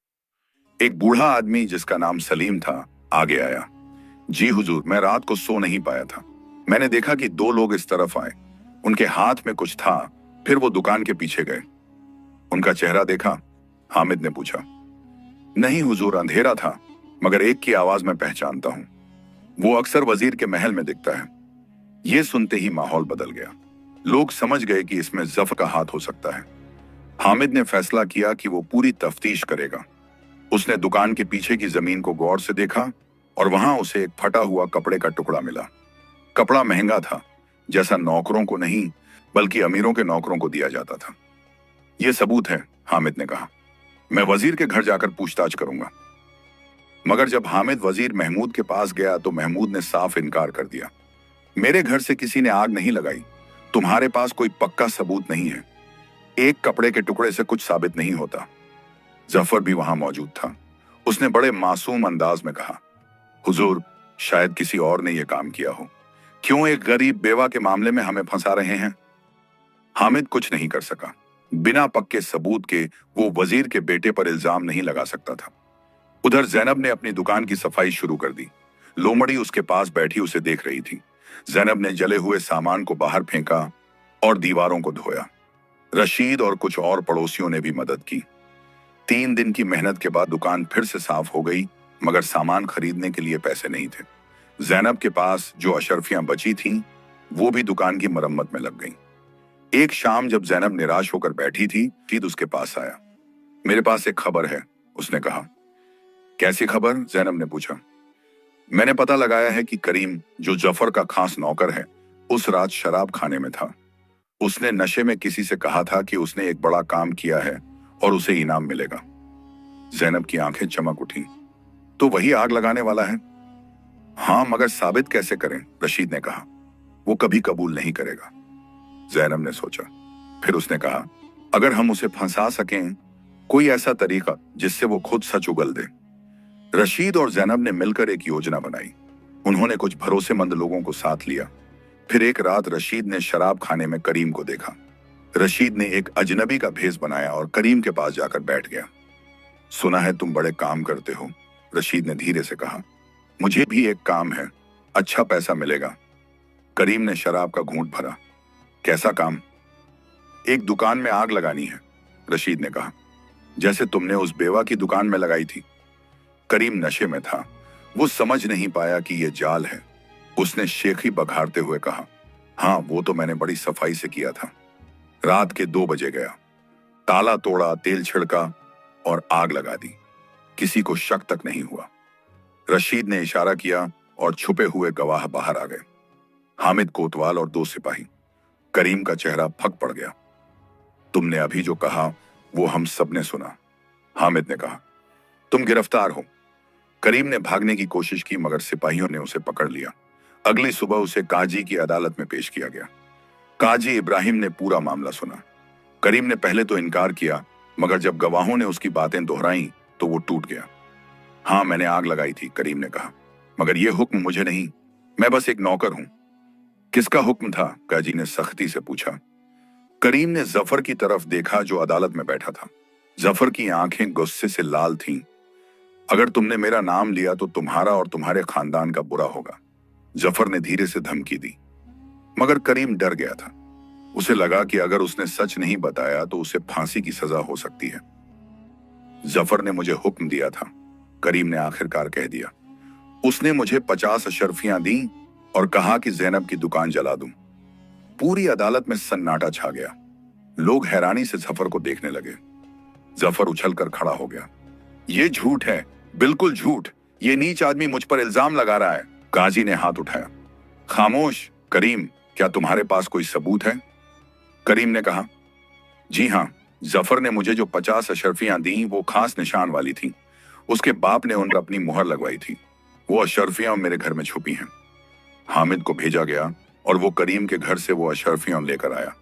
एक बूढ़ा आदमी जिसका नाम सलीम था आगे आया। जी हुजूर, मैं रात को सो नहीं पाया था। मैंने देखा कि 2 लोग इस तरफ आए। उनके हाथ में कुछ था, फिर वो दुकान के पीछे गए। उनका चेहरा देखा? हामिद ने पूछा। नहीं हुजूर, अंधेरा था, मगर एक की आवाज मैं पहचानता हूं। वो अक्सर वजीर के महल में दिखता है। ये सुनते ही माहौल बदल गया। लोग समझ गए कि इसमें जफर का हाथ हो सकता है। हामिद ने फैसला किया कि वो पूरी तफ्तीश करेगा। उसने दुकान के पीछे की जमीन को गौर से देखा और वहां उसे एक फटा हुआ कपड़े का टुकड़ा मिला। कपड़ा महंगा था, जैसा नौकरों को नहीं बल्कि अमीरों के नौकरों को दिया जाता था। यह सबूत है, हामिद ने कहा। मैं वजीर के घर जाकर पूछताछ करूंगा। मगर जब हामिद वजीर महमूद के पास गया तो महमूद ने साफ इनकार कर दिया। मेरे घर से किसी ने आग नहीं लगाई। तुम्हारे पास कोई पक्का सबूत नहीं है। एक कपड़े के टुकड़े से कुछ साबित नहीं होता। जफर भी वहां मौजूद था। उसने बड़े मासूम अंदाज में कहा, हुजूर, शायद किसी और ने यह काम किया हो। क्यों एक गरीब बेवा के मामले में हमें फंसा रहे हैं? हामिद कुछ नहीं कर सका। बिना पक्के सबूत के वो वजीर के बेटे पर इल्जाम नहीं लगा सकता था। उधर जैनब ने अपनी दुकान की सफाई शुरू कर दी। लोमड़ी उसके पास बैठी उसे देख रही थी। जैनब ने जले हुए सामान को बाहर फेंका और दीवारों को धोया। रशीद और कुछ और पड़ोसियों ने भी मदद की। 3 दिन की मेहनत के बाद दुकान फिर से साफ हो गई, मगर सामान खरीदने के लिए पैसे नहीं थे। जैनब के पास जो अशरफियां बची थीं, वो भी दुकान की मरम्मत में लग गईं। एक शाम जब जैनब निराश होकर बैठी थी, रशीद उसके पास आया। मेरे पास एक खबर है, उसने कहा। कैसी खबर? जैनब ने पूछा। मैंने पता लगाया है कि करीम, जो जफर का खास नौकर है, उस रात शराब खाने में था। उसने नशे में किसी से कहा था कि उसने एक बड़ा काम किया है और उसे इनाम मिलेगा। जैनब की आंखें चमक उठी। तो वही आग लगाने वाला है? हाँ, मगर साबित कैसे करें? रशीद ने कहा। वो कभी कबूल नहीं करेगा। जैनब ने सोचा। फिर उसने कहा, अगर हम उसे फंसा सकें, कोई ऐसा तरीका जिससे वो खुद सच उगल दे। रशीद और जैनब ने मिलकर एक योजना बनाई। उन्होंने कुछ भरोसेमंद लोगों को साथ लिया। फिर एक रात रशीद ने शराब खाने में करीम को देखा। रशीद ने एक अजनबी का भेष बनाया और करीम के पास जाकर बैठ गया। सुना है तुम बड़े काम करते हो, रशीद ने धीरे से कहा। मुझे भी एक काम है, अच्छा पैसा मिलेगा। करीम ने शराब का घूंट भरा। कैसा काम? एक दुकान में आग लगानी है, रशीद ने कहा, जैसे तुमने उस बेवा की दुकान में लगाई थी। करीम नशे में था। वो समझ नहीं पाया कि यह जाल है। उसने शेखी बघारते हुए कहा, हाँ, वो तो मैंने बड़ी सफाई से किया था। रात के 2 बजे गया, ताला तोड़ा, तेल छिड़का और आग लगा दी। किसी को शक तक नहीं हुआ। रशीद ने इशारा किया और छुपे हुए गवाह बाहर आ गए। हामिद कोतवाल और 2 सिपाही। करीम का चेहरा फक पड़ गया। तुमने अभी जो कहा वो हम सब ने सुना, हामिद ने कहा। तुम गिरफ्तार हो। करीम ने भागने की कोशिश की, मगर सिपाहियों ने उसे पकड़ लिया। अगली सुबह उसे काजी की अदालत में पेश किया गया। काजी इब्राहिम ने पूरा मामला सुना। करीम ने पहले तो इनकार किया, मगर जब गवाहों ने उसकी बातें दोहराई तो वो टूट गया। हाँ, मैंने आग लगाई थी, करीम ने कहा, मगर यह हुक्म मुझे नहीं, मैं बस एक नौकर हूं। किसका हुक्म था? काजी ने सख्ती से पूछा। करीम ने जफर की तरफ देखा जो अदालत में बैठा था। जफर की आंखें गुस्से से लाल थीं। अगर तुमने मेरा नाम लिया तो तुम्हारा और तुम्हारे खानदान का बुरा होगा, जफर ने धीरे से धमकी दी। मगर करीम डर गया था। उसे लगा कि अगर उसने सच नहीं बताया तो उसे फांसी की सजा हो सकती है। जफर ने मुझे हुक्म दिया था, करीम ने आखिरकार कह दिया। उसने मुझे 50 अशरफियां दी और कहा कि जैनब की दुकान जला दूं। पूरी अदालत में सन्नाटा छा गया। लोग हैरानी से जफर को देखने लगे। जफर उछलकर खड़ा हो गया। ये झूठ है, बिल्कुल झूठ। ये नीच आदमी मुझ पर इल्जाम लगा रहा है। काजी ने हाथ उठाया। खामोश करीम, क्या तुम्हारे पास कोई सबूत है? करीम ने कहा, जी हां, जफर ने मुझे जो 50 अशरफियां दी वो खास निशान वाली थी। उसके बाप ने उन पर अपनी मुहर लगवाई थी। वो अशरफियां मेरे घर में छुपी हैं। हामिद को भेजा गया और वो करीम के घर से वो अशरफियां लेकर आया।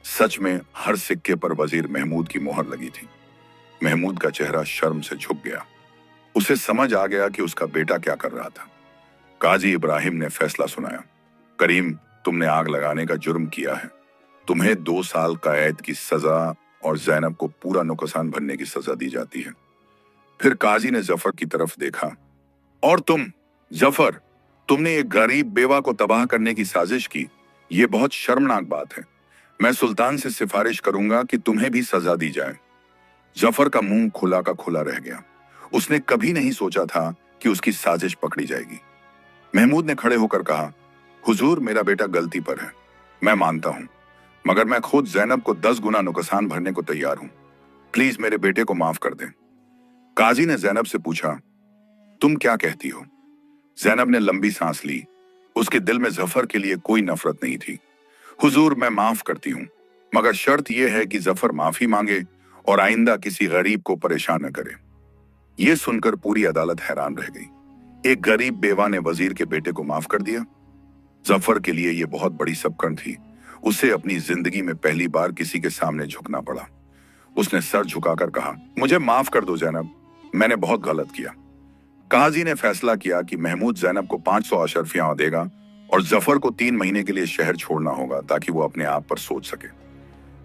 सच में हर सिक्के पर वजीर महमूद की मुहर लगी थी। महमूद का चेहरा शर्म से झुक गया। उसे समझ आ गया कि उसका बेटा क्या कर रहा था। काजी इब्राहिम ने फैसला सुनाया। करीम, तुमने आग लगाने का जुर्म किया है। तुम्हें 2 साल कैद की सजा और जैनब को पूरा नुकसान भरने की सजा दी जाती है। फिर काजी ने जफर की तरफ देखा। और तुम जफर, तुमने एक गरीब बेवा को तबाह करने की साजिश की। यह बहुत शर्मनाक बात है। मैं सुल्तान से सिफारिश करूंगा कि तुम्हें भी सजा दी जाए। जफर का मुंह खुला का खुला रह गया। उसने कभी नहीं सोचा था कि उसकी साजिश पकड़ी जाएगी। महमूद ने खड़े होकर कहा, हुजूर, मेरा बेटा गलती पर है, मैं मानता हूं, मगर मैं खुद जैनब को 10 गुना नुकसान भरने को तैयार हूं। प्लीज मेरे बेटे को माफ कर दें। काजी ने जैनब से पूछा, तुम क्या कहती हो? जैनब ने लंबी सांस ली। उसके दिल में जफर के लिए कोई नफरत नहीं थी। हुजूर, मैं माफ करती हूं, मगर शर्त यह है कि जफर माफी मांगे और आइंदा किसी गरीब को परेशान न करे। यह सुनकर पूरी अदालत हैरान रह गई। एक गरीब बेवा ने वजीर के बेटे को माफ कर दिया। जफर के लिए यह बहुत बड़ी सबकन थी। उसे अपनी जिंदगी में पहली बार किसी के सामने झुकना पड़ा। उसने सर झुकाकर कहा, मुझे माफ कर दो जैनब, मैंने बहुत गलत किया। काजी ने फैसला किया कि महमूद जैनब को 500 अशरफियां देगा और जफर को 3 महीने के लिए शहर छोड़ना होगा ताकि वो अपने आप पर सोच सके।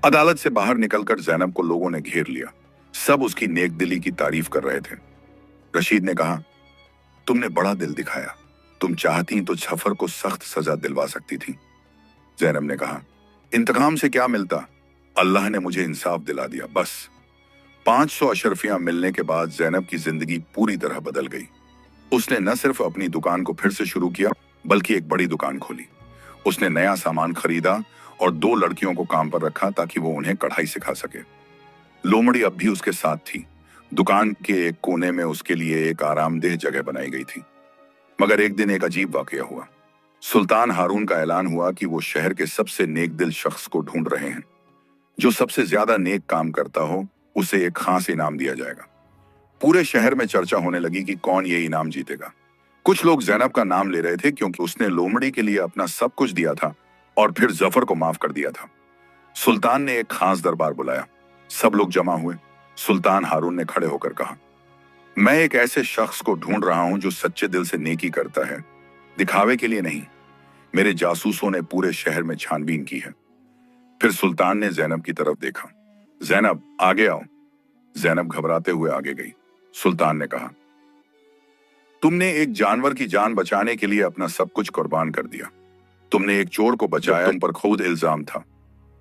अदालत से बाहर निकलकर जैनब को लोगों ने घेर लिया। सब उसकी नेक दिली की तारीफ कर रहे थे। रशीद ने कहा, तुमने बड़ा दिल दिखाया, तुम चाहती तो जफर को सख्त सजा दिलवा सकती थी। जैनब ने कहा, इंतकाम से क्या मिलता, अल्लाह ने मुझे इंसाफ दिला दिया बस। 500 अशरफियां मिलने के बाद जैनब की जिंदगी पूरी तरह बदल गई। उसने न सिर्फ अपनी दुकान को फिर से शुरू किया बल्कि एक बड़ी दुकान खोली। उसने नया सामान खरीदा और 2 लड़कियों को काम पर रखा ताकि वो उन्हें कढ़ाई सिखा सके। लोमड़ी अब भी उसके साथ थी। दुकान के एक कोने में उसके लिए एक आरामदेह जगह बनाई गई थी। मगर एक दिन एक अजीब वाकया हुआ। सुल्तान हारून का ऐलान हुआ कि वो शहर के सबसे नेक दिल शख्स को ढूंढ रहे हैं। जो सबसे ज्यादा नेक काम करता हो उसे एक खास इनाम दिया जाएगा। पूरे शहर में चर्चा होने लगी कि कौन ये इनाम जीतेगा। कुछ लोग जैनब का नाम ले रहे थे क्योंकि उसने लोमड़ी के लिए अपना सब कुछ दिया था और फिर जफर को माफ कर दिया था। सुल्तान ने एक खास दरबार बुलाया। सब लोग जमा हुए। सुल्तान हारून ने खड़े होकर कहा, मैं एक ऐसे शख्स को ढूंढ रहा हूं जो सच्चे दिल से नेकी करता है, दिखावे के लिए नहीं। मेरे जासूसों ने पूरे शहर में छानबीन की है। फिर सुल्तान ने जैनब की तरफ देखा। जैनब, आगे आओ। जैनब घबराते हुए आगे गई। सुल्तान ने कहा, तुमने एक जानवर की जान बचाने के लिए अपना सब कुछ कुर्बान कर दिया। तुमने एक चोर को बचाया, तुम पर खुद इल्जाम था।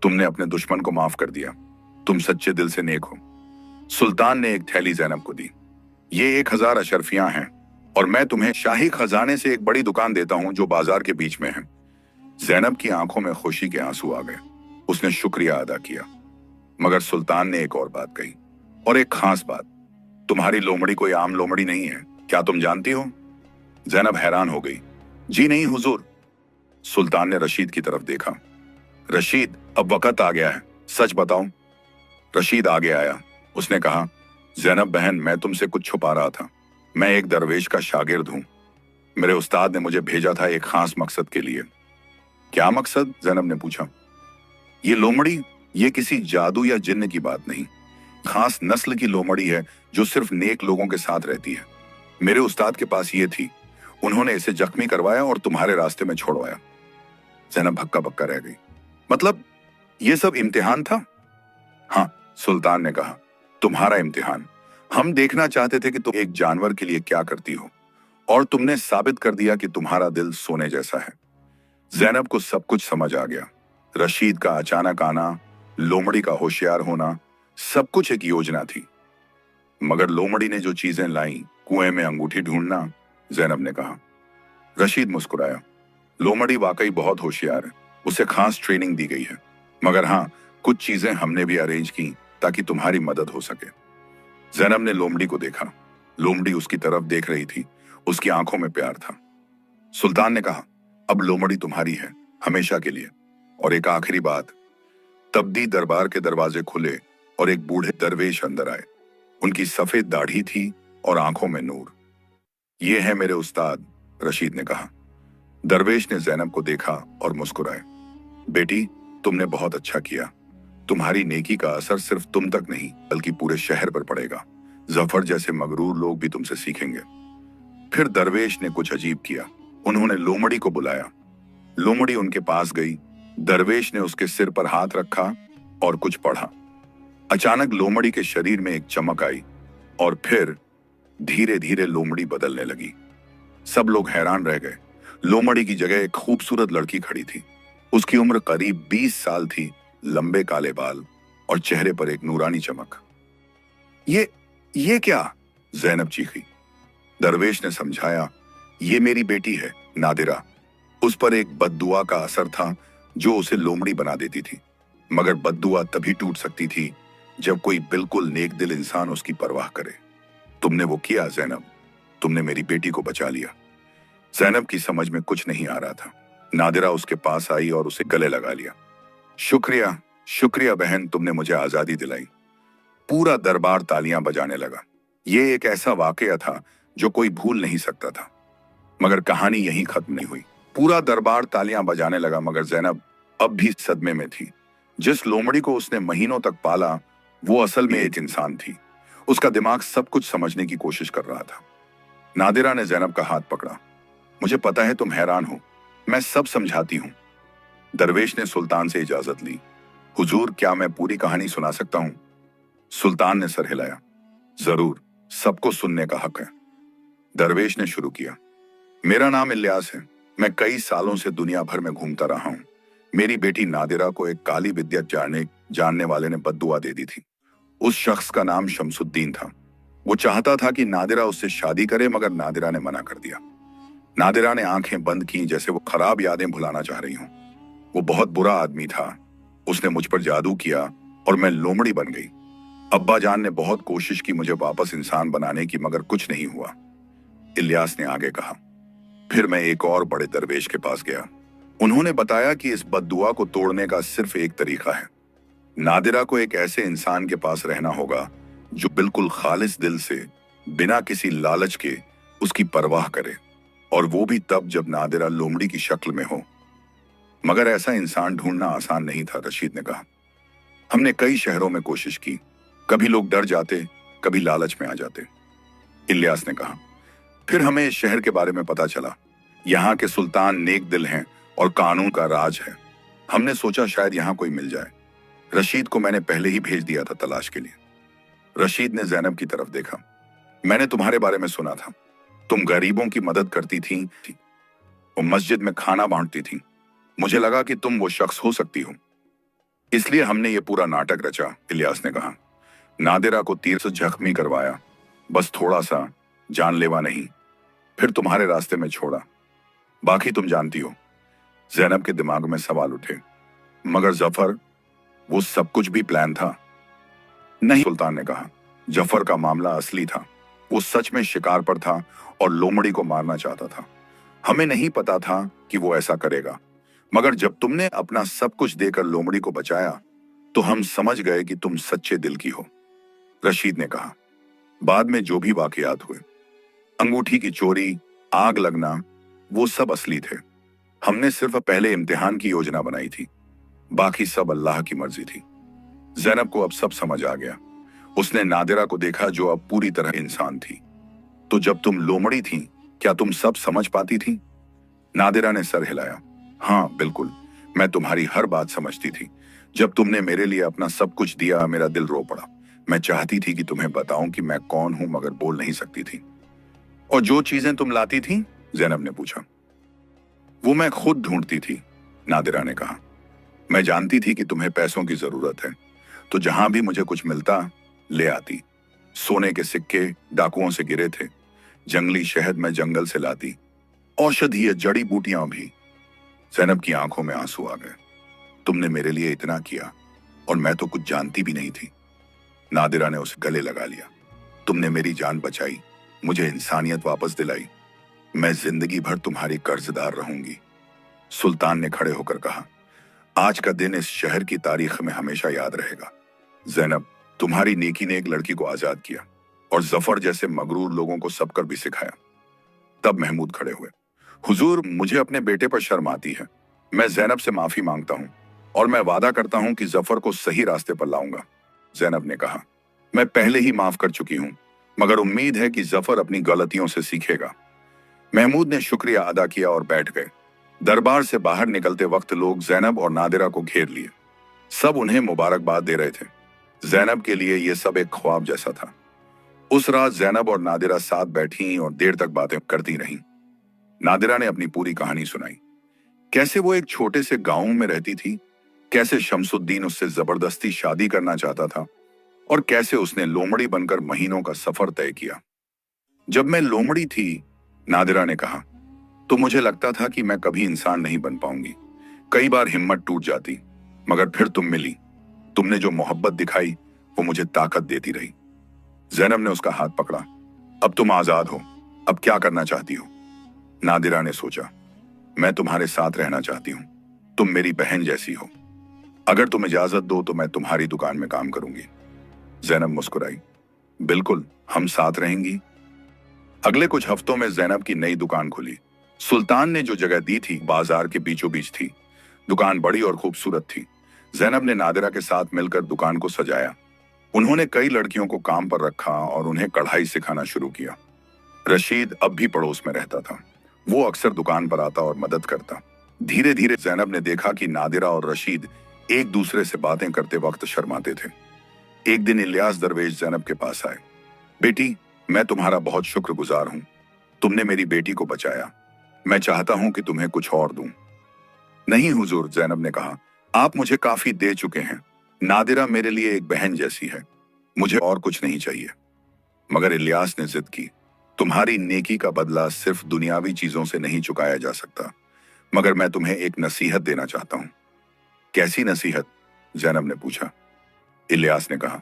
तुमने अपने दुश्मन को माफ कर दिया। तुम सच्चे दिल से नेक हो। सुल्तान ने एक थैली जैनब को दी। ये 1000 अशरफियां हैं और मैं तुम्हें शाही खजाने से एक बड़ी दुकान देता हूं जो बाजार के बीच में है। जैनब की आंखों में खुशी के आंसू आ गए। उसने शुक्रिया अदा किया। मगर सुल्तान ने एक और बात कही, और एक खास बात, तुम्हारी लोमड़ी कोई आम लोमड़ी नहीं है, क्या तुम जानती हो? जैनब हैरान हो गई। जी नहीं हुजूर। सुल्तान ने रशीद की तरफ देखा। रशीद, अब वक्त आ गया है, सच बताओ। रशीद आगे आया। उसने कहा, जैनब बहन, मैं तुमसे कुछ छुपा रहा था। मैं एक दरवेश का शागिर्द हूं। मेरे उस्ताद ने मुझे भेजा था एक खास मकसद के लिए। क्या मकसद? जैनब ने पूछा। ये लोमड़ी, ये किसी जादू या जिन्न की बात नहीं। खास नस्ल की लोमड़ी है जो सिर्फ नेक लोगों के साथ रहती है। मेरे उस्ताद के पास ये थी। उन्होंने इसे जख्मी करवाया और तुम्हारे रास्ते में छोड़वाया। जैनब हक्का बक्का रह गई। मतलब ये सब इम्तिहान था? हाँ, सुल्तान ने कहा, तुम्हारा इम्तिहान। हम देखना चाहते थे कि तुम एक जानवर के लिए क्या करती हो, और तुमने साबित कर दिया कि तुम्हारा दिल सोने जैसा है। जैनब को सब कुछ समझ आ गया। रशीद का अचानक आना, लोमड़ी का होशियार होना, सब कुछ एक योजना थी। मगर लोमड़ी ने जो चीजें लाई, कुएं में अंगूठी ढूंढना, जैनब ने कहा। रशीद मुस्कुराया। लोमड़ी वाकई बहुत होशियार है, उसे खास ट्रेनिंग दी गई है। मगर हाँ, कुछ चीजें हमने भी अरेंज की ताकि तुम्हारी मदद हो सके। जैनब ने लोमड़ी को देखा। लोमड़ी उसकी तरफ देख रही थी। उसकी आंखों में प्यार था। सुल्तान ने कहा, अब लोमड़ी तुम्हारी है, हमेशा के लिए। और एक आखिरी बात। तब्दी दरबार के दरवाजे खुले और एक बूढ़े दरवेश अंदर आए। उनकी सफेद दाढ़ी थी और आंखों में नूर। ये है मेरे उस्ताद, रशीद ने कहा। दरवेश ने जैनब को देखा और मुस्कुराए। बेटी, तुमने बहुत अच्छा किया। तुम्हारी नेकी का असर सिर्फ तुम तक नहीं बल्कि पूरे शहर पर पड़ेगा। जफर जैसे मगरूर लोग भी तुमसे सीखेंगे। फिर दरवेश ने कुछ अजीब किया। उन्होंने लोमड़ी को बुलाया। लोमड़ी उनके पास गई। दरवेश ने उसके सिर पर हाथ रखा और कुछ पढ़ा। अचानक लोमड़ी के शरीर में एक चमक आई और फिर धीरे धीरे लोमड़ी बदलने लगी। सब लोग हैरान रह गए। लोमड़ी की जगह एक खूबसूरत लड़की खड़ी थी। उसकी उम्र करीब 20 साल थी, लंबे काले बाल और चेहरे पर एक नूरानी चमक। ये क्या? जैनब चीखी। दरवेश ने समझाया, ये मेरी बेटी है, नादिरा। उस पर एक बद्दुआ का असर था जो उसे लोमड़ी बना देती थी। मगर बद्दुआ तभी टूट सकती थी जब कोई बिल्कुल नेक दिल इंसान उसकी परवाह करे। तुमने वो किया जैनब, तुमने मेरी बेटी को बचा लिया। जैनब की समझ में कुछ नहीं आ रहा था। नादिरा उसके पास आई और उसे गले लगा लिया। शुक्रिया, शुक्रिया बहन, तुमने मुझे आजादी दिलाई। पूरा दरबार तालियां बजाने लगा। ये एक ऐसा वाकया था जो कोई भूल नहीं सकता था। मगर कहानी यहीं खत्म नहीं हुई। पूरा दरबार तालियां बजाने लगा मगर जैनब अब भी सदमे में थी। जिस लोमड़ी को उसने महीनों तक पाला वो असल में एक इंसान थी। उसका दिमाग सब कुछ समझने की कोशिश कर रहा था। नादिरा ने ज़ैनब का हाथ पकड़ा। मुझे पता है तुम हैरान हो, मैं सब समझाती हूँ। दरवेश ने सुल्तान से इजाजत ली। हुजूर, क्या मैं पूरी कहानी सुना सकता हूँ? सुल्तान ने सर हिलाया। जरूर, सबको सुनने का हक है। दरवेश ने शुरू किया। मेरा नाम इलियास है। मैं कई सालों से दुनिया भर में घूमता रहा हूँ। मेरी बेटी नादिरा को एक काली विद्या जानने वाले ने बद्दुआ दे दी थी। उस शख्स का नाम शमसुद्दीन था। वो चाहता था कि नादिरा उससे शादी करे, मगर नादिरा ने मना कर दिया। नादिरा ने आंखें बंद की जैसे वो खराब यादें भुलाना चाह रही हूं। वो बहुत बुरा आदमी था। उसने मुझ पर जादू किया और मैं लोमड़ी बन गई। अब्बा जान ने बहुत कोशिश की मुझे वापस इंसान बनाने की, मगर कुछ नहीं हुआ। इलियास ने आगे कहा। फिर मैं एक और बड़े दरवेश के पास गया। उन्होंने बताया कि इस बद्दुआ को तोड़ने का सिर्फ एक तरीका है। नादिरा को एक ऐसे इंसान के पास रहना होगा जो बिल्कुल खालिस दिल से, बिना किसी लालच के उसकी परवाह करे, और वो भी तब जब नादिरा लोमड़ी की शक्ल में हो। मगर ऐसा इंसान ढूंढना आसान नहीं था, रशीद ने कहा। हमने कई शहरों में कोशिश की, कभी लोग डर जाते, कभी लालच में आ जाते। इलियास ने कहा। फिर हमें इस शहर के बारे में पता चला। यहाँ के सुल्तान नेक दिल हैं और कानून का राज है। हमने सोचा शायद यहाँ कोई मिल जाए। रशीद को मैंने पहले ही भेज दिया था तलाश के लिए। रशीद ने ज़ैनब की तरफ देखा। मैंने तुम्हारे बारे में सुना था। तुम गरीबों की मदद करती थी और मस्जिद में खाना बांटती थी। मुझे लगा कि तुम वो शख्स हो सकती हो, इसलिए हमने ये पूरा नाटक रचा। इलियास ने कहा। नादिरा को तीर से जख्मी करवाया, बस थोड़ा सा, जानलेवा नहीं। फिर तुम्हारे रास्ते में छोड़ा। बाकी तुम जानती हो। ज़ैनब के दिमाग में सवाल उठे। मगर जफर, वो सब कुछ भी प्लान था? नहीं, सुल्तान ने कहा। जफर का मामला असली था। वो सच में शिकार पर था और लोमड़ी को मारना चाहता था। हमें नहीं पता था कि वो ऐसा करेगा, मगर जब तुमने अपना सब कुछ देकर लोमड़ी को बचाया तो हम समझ गए कि तुम सच्चे दिल की हो। रशीद ने कहा। बाद में जो भी वाकयात हुए, अंगूठी की चोरी, आग लगना, वो सब असली थे। हमने सिर्फ पहले इम्तिहान की योजना बनाई थी, बाकी सब अल्लाह की मर्जी थी। ज़ैनब को अब सब समझ आ गया। उसने नादिरा को देखा जो अब पूरी तरह इंसान थी। तो जब तुम लोमड़ी थी, क्या तुम सब समझ पाती थी? नादिरा ने सर हिलाया। हाँ बिल्कुल, मैं तुम्हारी हर बात समझती थी। जब तुमने मेरे लिए अपना सब कुछ दिया, मेरा दिल रो पड़ा। मैं चाहती थी कि तुम्हें बताऊं कि मैं कौन हूं, मगर बोल नहीं सकती थी। और जो चीजें तुम लाती थी? ज़ैनब ने पूछा। वो मैं खुद ढूंढती थी, नादिरा ने कहा। मैं जानती थी कि तुम्हें पैसों की जरूरत है, तो जहां भी मुझे कुछ मिलता ले आती। सोने के सिक्के डाकुओं से गिरे थे, जंगली शहद मैं जंगल से लाती, औषधीय जड़ी बूटियां भी। ज़ैनब की आंखों में आंसू आ गए। तुमने मेरे लिए इतना किया और मैं तो कुछ जानती भी नहीं थी। नादिरा ने उसे गले लगा लिया। तुमने मेरी जान बचाई, मुझे इंसानियत वापस दिलाई। मैं जिंदगी भर तुम्हारी कर्जदार रहूंगी। सुल्तान ने खड़े होकर कहा। आज का दिन इस शहर की तारीख में हमेशा याद रहेगा। ज़ैनब, तुम्हारी नेकी ने एक लड़की को आजाद किया और जफर जैसे मगरूर लोगों को सबकर भी सिखाया। तब महमूद खड़े हुए। हुजूर, मुझे अपने बेटे पर शर्म आती है। मैं ज़ैनब से माफी मांगता हूँ और मैं वादा करता हूँ कि जफर को सही रास्ते पर लाऊंगा। ज़ैनब ने कहा। मैं पहले ही माफ कर चुकी हूँ, मगर उम्मीद है कि जफर अपनी गलतियों से सीखेगा। महमूद ने शुक्रिया अदा किया और बैठ गए। दरबार से बाहर निकलते वक्त लोग ज़ैनब और नादिरा को घेर लिए। सब उन्हें मुबारकबाद दे रहे थे। ज़ैनब के लिए यह सब एक ख्वाब जैसा था। उस रात ज़ैनब और नादिरा साथ बैठी और देर तक बातें करती रहीं। नादिरा ने अपनी पूरी कहानी सुनाई। कैसे वो एक छोटे से गांव में रहती थी, कैसे शमसुद्दीन उससे जबरदस्ती शादी करना चाहता था, और कैसे उसने लोमड़ी बनकर महीनों का सफर तय किया। जब मैं लोमड़ी थी, नादिरा ने कहा, तो मुझे लगता था कि मैं कभी इंसान नहीं बन पाऊंगी। कई बार हिम्मत टूट जाती, मगर फिर तुम मिली। तुमने जो मोहब्बत दिखाई वो मुझे ताकत देती रही। ज़ैनब ने उसका हाथ पकड़ा। अब तुम आजाद हो, अब क्या करना चाहती हो? नादिरा ने सोचा। मैं तुम्हारे साथ रहना चाहती हूँ। तुम मेरी बहन जैसी हो। अगर तुम इजाजत दो तो मैं तुम्हारी दुकान में काम करूंगी। ज़ैनब मुस्कुराई। बिल्कुल, हम साथ रहेंगी। अगले कुछ हफ्तों में ज़ैनब की नई दुकान खुली। सुल्तान ने जो जगह दी थी बाजार के बीचों बीच थी। दुकान बड़ी और खूबसूरत थी। जैनब ने नादिरा के साथ मिलकर दुकान को सजाया। उन्होंने कई लड़कियों को काम पर रखा और उन्हें कढ़ाई सिखाना शुरू किया। रशीद अब भी पड़ोस में रहता था। वो अक्सर दुकान पर आता और मदद करता। धीरे धीरे जैनब ने देखा कि नादिरा और रशीद एक दूसरे से बातें करते वक्त शर्माते थे। एक दिन इलियास दरवेश जैनब के पास आए। बेटी, मैं तुम्हारा बहुत शुक्रगुजार हूं। तुमने मेरी बेटी को बचाया। मैं चाहता हूं कि तुम्हें कुछ और दूं। नहीं हुजूर, जैनब ने कहा, आप मुझे काफी दे चुके हैं। नादिरा मेरे लिए एक बहन जैसी है। मुझे और कुछ नहीं चाहिए। मगर इलियास ने जिद की, तुम्हारी नेकी का बदला सिर्फ दुनियावी चीजों से नहीं चुकाया जा सकता। मगर मैं तुम्हें एक नसीहत देना चाहता हूं। कैसी नसीहत? जैनब ने पूछा। इलियास ने कहा,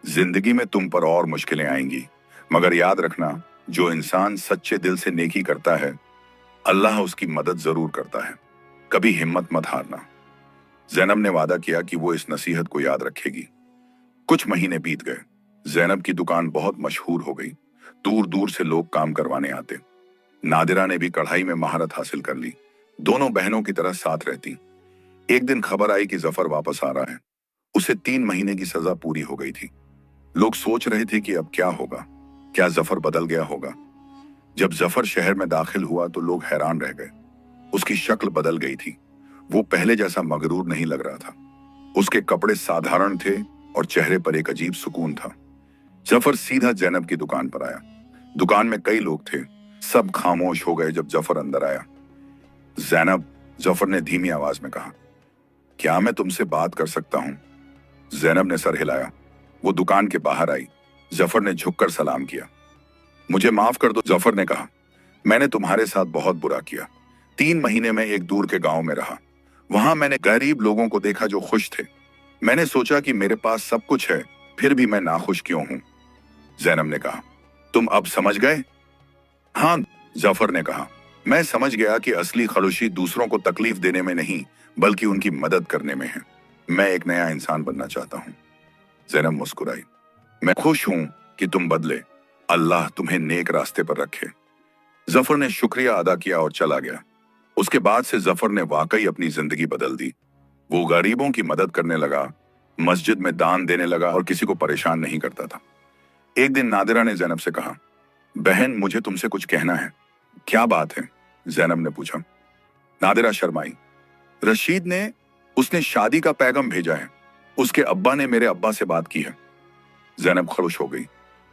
जिंदगी में तुम पर और मुश्किलें आएंगी, मगर याद रखना, जो इंसान सच्चे दिल से नेकी करता है, अल्लाह उसकी मदद जरूर करता है। कभी हिम्मत मत हारना। जैनब ने वादा किया कि वो इस नसीहत को याद रखेगी। कुछ महीने बीत गए। जैनब की दुकान बहुत मशहूर हो गई। दूर दूर से लोग काम करवाने आते। नादिरा ने भी कढ़ाई में महारत हासिल कर ली। दोनों बहनों की तरह साथ रहती। एक दिन खबर आई कि जफर वापस आ रहा है। उसे 3 महीने की सजा पूरी हो गई थी। लोग सोच रहे थे कि अब क्या होगा। क्या जफर बदल गया होगा? जब जफर शहर में दाखिल हुआ तो लोग हैरान रह गए। उसकी शक्ल बदल गई थी। वो पहले जैसा मगरूर नहीं लग रहा था। उसके कपड़े साधारण थे और चेहरे पर एक अजीब सुकून था। जफर सीधा जैनब की दुकान पर आया। दुकान में कई लोग थे। सब खामोश हो गए जब जफर अंदर आया। जैनब, जफर ने धीमी आवाज में कहा, क्या मैं तुमसे बात कर सकता हूं? जैनब ने सर हिलाया। वो दुकान के बाहर आई। जफर ने झुककर सलाम किया। मुझे माफ कर दो, जफर ने कहा। मैंने तुम्हारे साथ बहुत बुरा किया। 3 महीने में एक दूर के गांव में रहा। वहां मैंने गरीब लोगों को देखा जो खुश थे। मैंने सोचा कि मेरे पास सब कुछ है, फिर भी मैं नाखुश क्यों हूं? जैनब ने कहा, तुम अब समझ गए? हाँ, जफर ने कहा, मैं समझ गया कि असली खलुशी दूसरों को तकलीफ देने में नहीं, बल्कि उनकी मदद करने में है। मैं एक नया इंसान बनना चाहता हूं। जैनब मुस्कुराई। मैं खुश हूं कि तुम बदले। अल्लाह तुम्हें नेक रास्ते पर रखे। जफर ने शुक्रिया अदा किया और चला गया। उसके बाद से जफर ने वाकई अपनी जिंदगी बदल दी। वो गरीबों की मदद करने लगा, मस्जिद में दान देने लगा और किसी को परेशान नहीं करता था। एक दिन नादिरा ने जैनब से कहा, बहन, मुझे तुमसे कुछ कहना है। क्या बात है? जैनब ने पूछा। नादिरा शर्माई। रशीद ने उसने शादी का पैगाम भेजा है। उसके अब्बा ने मेरे अब्बा से बात की है। जैनब खुश हो गई।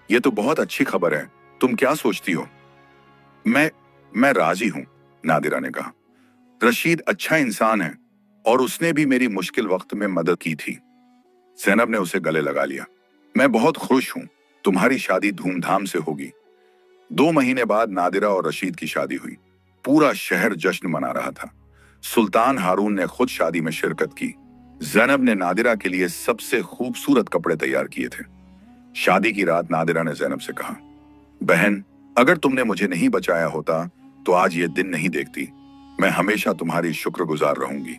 ये तो बहुत अच्छी खबर है। तुम क्या सोचती हो? मैं राजी हूं, नादिरा ने कहा। रशीद अच्छा इंसान है और उसने भी मेरी मुश्किल वक्त में मदद की थी। जैनब ने उसे गले लगा लिया। मैं बहुत खुश हूं। तुम्हारी शादी धूमधाम से होगी। 2 महीने बाद नादिरा और रशीद की शादी हुई। पूरा शहर जश्न मना रहा था। सुल्तान हारून ने खुद शादी में शिरकत की। जैनब ने नादिरा के लिए सबसे खूबसूरत कपड़े तैयार किए थे। शादी की रात नादिरा ने जैनब से कहा, बहन, अगर तुमने मुझे नहीं बचाया होता तो आज ये दिन नहीं देखती। मैं हमेशा तुम्हारी शुक्रगुजार रहूंगी।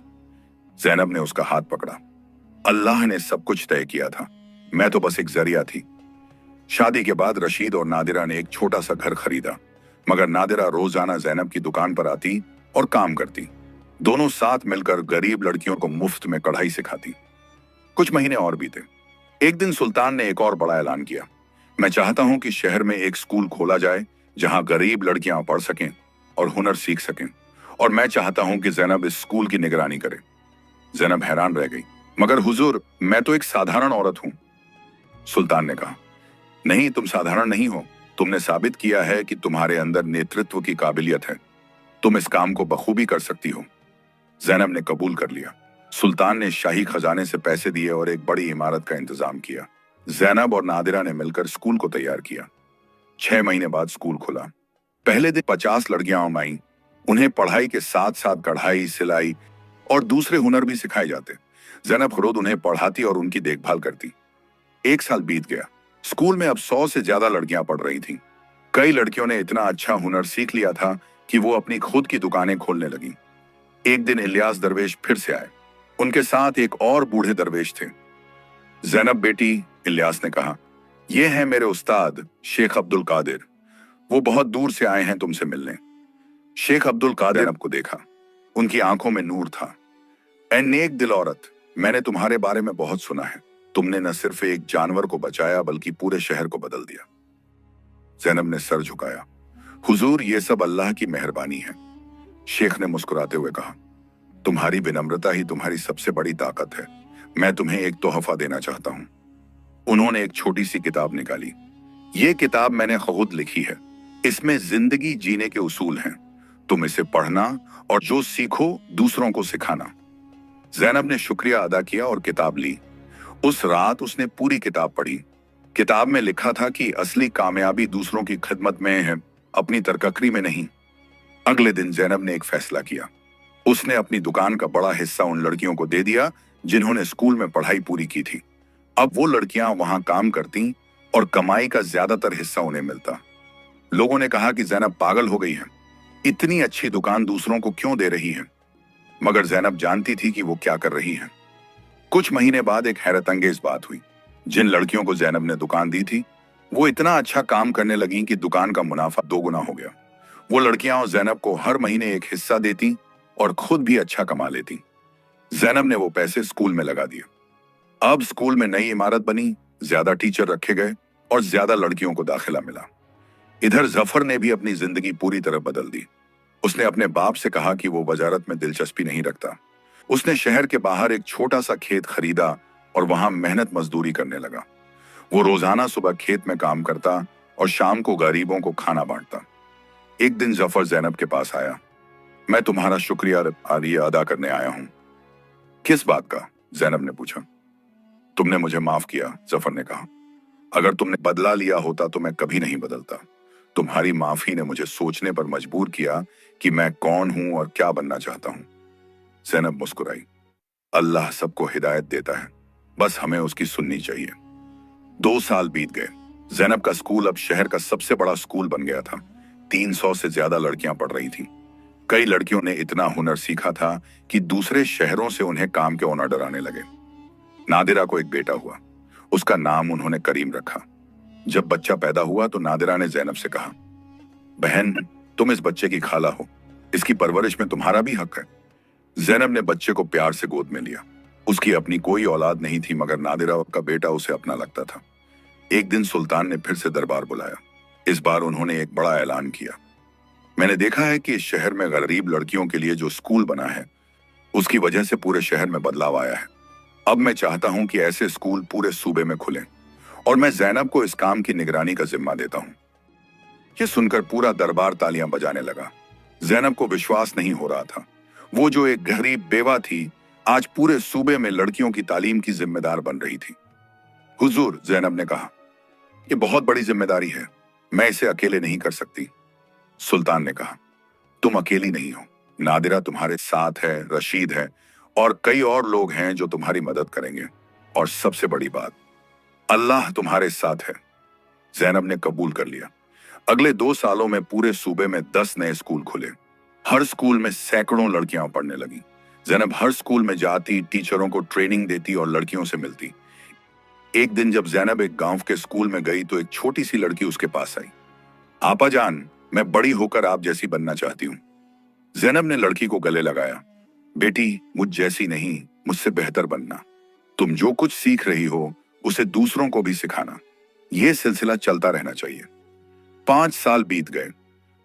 जैनब ने उसका हाथ पकड़ा। अल्लाह ने सब कुछ तय किया था। मैं तो बस एक जरिया थी। शादी के बाद रशीद और नादिरा ने एक छोटा सा घर खरीदा। मगर नादिरा रोजाना जैनब की दुकान पर आती और काम करती। दोनों साथ मिलकर गरीब लड़कियों को मुफ्त में कढ़ाई सिखाती। कुछ महीने और बीते। एक दिन सुल्तान ने एक और बड़ा ऐलान किया, मैं चाहता हूं कि शहर में एक स्कूल खोला जाए जहां गरीब लड़कियां पढ़ सकें और हुनर सीख सकें, और मैं चाहता हूं कि जैनब इस स्कूल की निगरानी करे। जैनब हैरान रह गई। मगर हुजूर, मैं तो एक साधारण औरत हूं। सुल्तान ने कहा, नहीं, तुम साधारण नहीं हो। तुमने साबित किया है कि तुम्हारे अंदर नेतृत्व की काबिलियत है। तुम इस काम को बखूबी कर सकती हो। जैनब ने कबूल कर लिया। सुल्तान ने शाही खजाने से पैसे दिए और एक बड़ी इमारत का इंतजाम किया। जैनब और नादिरा ने मिलकर स्कूल को तैयार किया। 6 महीने बाद स्कूल खुला। पहले दिन 50 लड़कियां आईं। उन्हें पढ़ाई के साथ साथ कढ़ाई, सिलाई और दूसरे हुनर भी सिखाए जाते। जैनब खुद उन्हें पढ़ाती और उनकी देखभाल करती। 1 साल बीत गया। स्कूल में अब 100 से ज्यादा लड़कियां पढ़ रही थीं। कई लड़कियों ने इतना अच्छा हुनर सीख लिया था कि वो अपनी खुद की दुकानें खोलने लगी। एक दिन इलियास दरवेश फिर से आए। उनके साथ एक और बूढ़े दरवेश थे। जैनब बेटी, इलियास ने कहा, ये हैं मेरे उस्ताद शेख अब्दुल कादिर। वो बहुत दूर से आए हैं तुमसे मिलने। शेख अब्दुल कादिर को देखा। उनकी आंखों में नूर था। ऐ नेक दिल औरत, मैंने तुम्हारे बारे में बहुत सुना है। तुमने न सिर्फ एक जानवर को बचाया बल्कि पूरे शहर को बदल दिया। जैनब ने सर झुकाया। हुजूर, ये सब अल्लाह की मेहरबानी है। शेख ने मुस्कुराते हुए कहा, तुम्हारी विनम्रता ही तुम्हारी सबसे बड़ी ताकत है। मैं तुम्हें एक तोहफा देना चाहता हूं। उन्होंने एक छोटी सी किताब निकाली। ये किताब मैंने खुद लिखी है। इसमें जिंदगी जीने के उसूल हैं। तुम इसे पढ़ना और जो सीखो दूसरों को सिखाना। जैनब ने शुक्रिया अदा किया और किताब ली। उस रात उसने पूरी किताब पढ़ी। किताब में लिखा था कि असली कामयाबी दूसरों की खिदमत में है, अपनी तरककरी में नहीं। अगले दिन जैनब ने एक फैसला किया। उसने अपनी दुकान का बड़ा हिस्सा उन लड़कियों को दे दिया जिन्होंने स्कूल में पढ़ाई पूरी की थी। अब वो लड़कियां वहां काम करती और कमाई का ज्यादातर हिस्सा उन्हें मिलता। लोगों ने कहा कि जैनब पागल हो गई है, इतनी अच्छी दुकान दूसरों को क्यों दे रही है? मगर जैनब जानती थी कि वो क्या कर रही है। कुछ महीने बाद एक हैरत अंगेज बात हुई। जिन लड़कियों को जैनब ने दुकान दी थी, वो इतना अच्छा काम करने लगी कि दुकान का मुनाफा 2 गुना हो गया। वो लड़कियां जैनब को हर महीने एक हिस्सा देती और खुद भी अच्छा कमा लेती। जैनब ने वो पैसे स्कूल में लगा दिए। अब स्कूल में नई इमारत बनी, ज्यादा टीचर रखे गए और ज्यादा लड़कियों को दाखिला मिला। इधर जफर ने भी अपनी जिंदगी पूरी तरह बदल दी। उसने अपने बाप से कहा कि वो वजारत में दिलचस्पी नहीं रखता। उसने शहर के बाहर एक छोटा सा खेत खरीदा और वहां मेहनत मजदूरी करने लगा। वो रोजाना सुबह खेत में काम करता और शाम को गरीबों को खाना बांटता। एक दिन जफर जैनब के पास आया। मैं तुम्हारा शुक्रिया अदा करने आया हूं। किस बात का? जैनब ने पूछा। तुमने मुझे माफ किया, जफर ने कहा। अगर तुमने बदला लिया होता तो मैं कभी नहीं बदलता। तुम्हारी माफी ने मुझे सोचने पर मजबूर किया कि मैं कौन हूं और क्या बनना चाहता हूं। जैनब मुस्कुराई। अल्लाह सबको हिदायत देता है, बस हमें उसकी सुननी चाहिए। 2 साल बीत गए। जैनब का स्कूल अब शहर का सबसे बड़ा स्कूल बन गया था। 300 से ज्यादा लड़कियां पढ़ रही थीं। कई लड़कियों ने इतना हुनर सीखा था कि दूसरे शहरों से उन्हें काम के ऑर्डर आने लगे। नादिरा को एक बेटा हुआ। उसका नाम उन्होंने करीम रखा। जब बच्चा पैदा हुआ तो नादिरा ने जैनब से कहा, बहन, तुम इस बच्चे की खाला हो, इसकी परवरिश में तुम्हारा भी हक है। जैनब ने बच्चे को प्यार से गोद में लिया। उसकी अपनी कोई औलाद नहीं थी, मगर नादिरा का बेटा उसे अपना लगता था। एक दिन सुल्तान ने फिर से दरबार बुलाया। इस बार उन्होंने एक बड़ा ऐलान किया। मैंने देखा है कि इस शहर में गरीब लड़कियों के लिए जो स्कूल बना है, उसकी वजह से पूरे शहर में बदलाव आया है। अब मैं चाहता हूं कि ऐसे स्कूल पूरे सूबे में खुलें और मैं जैनब को इस काम की निगरानी का जिम्मा देता हूं। ये सुनकर पूरा दरबार तालियां बजाने लगा। जैनब को विश्वास नहीं हो रहा था। वो जो एक गरीब बेवा थी, आज पूरे सूबे में लड़कियों की तालीम की जिम्मेदार बन रही थी। हुजूर, जैनब ने कहा, ये बहुत बड़ी जिम्मेदारी है, मैं इसे अकेले नहीं कर सकती। सुल्तान ने कहा, तुम अकेली नहीं हो, नादिरा तुम्हारे साथ है, रशीद है और कई और लोग हैं जो तुम्हारी मदद करेंगे। और सबसे बड़ी बात, अल्लाह तुम्हारे साथ है। जैनब ने कबूल कर लिया। अगले 2 सालों में पूरे सूबे में 10 नए स्कूल खुले। हर स्कूल में सैकड़ों लड़कियां पढ़ने लगी। जैनब हर स्कूल में जाती, टीचरों को ट्रेनिंग देती और लड़कियों से मिलती। एक दिन जब जैनब एक गांव के स्कूल में गई तो एक छोटी सी लड़की उसके पास आई। आपा जान, मैं बड़ी होकर आप जैसी बनना चाहती हूँ। जैनब ने लड़की को गले लगाया। बेटी, मुझ जैसी नहीं, मुझसे बेहतर बनना। तुम जो कुछ सीख रही हो उसे दूसरों को भी सिखाना। यह सिलसिला चलता रहना चाहिए। 5 साल बीत गए।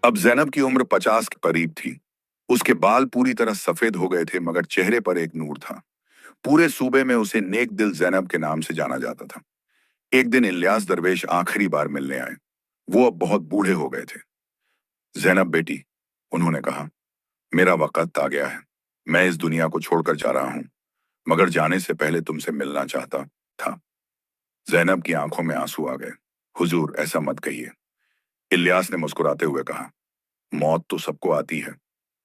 अब जैनब की उम्र 50 के करीब थी। उसके बाल पूरी तरह सफेद हो गए थे, मगर चेहरे पर एक नूर था। पूरे सूबे में उसे नेक दिल जैनब के नाम से जाना जाता था। एक दिन इलियास दरवेश आखिरी बार मिलने आए। वो अब बहुत बूढ़े हो गए थे। जैनब बेटी, उन्होंने कहा, मेरा वक्त आ गया है। मैं इस दुनिया को छोड़कर जा रहा हूं, मगर जाने से पहले तुमसे मिलना चाहता था। जैनब की आंखों में आंसू आ गए। हुजूर, ऐसा मत कहिए। इलियास ने मुस्कुराते हुए कहा, मौत तो सबको आती है,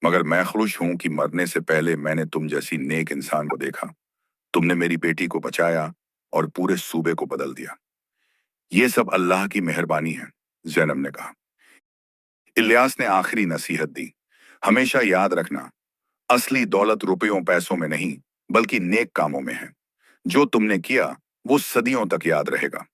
मगर मैं खुश हूं कि मरने से पहले मैंने तुम जैसी नेक इंसान को देखा। तुमने मेरी बेटी को बचाया और पूरे सूबे को बदल दिया। ये सब अल्लाह की मेहरबानी है, जैनब ने कहा। इलियास ने आखिरी नसीहत दी, हमेशा याद रखना, असली दौलत रुपयों पैसों में नहीं, बल्कि नेक कामों में है। जो तुमने किया वो सदियों तक याद रहेगा।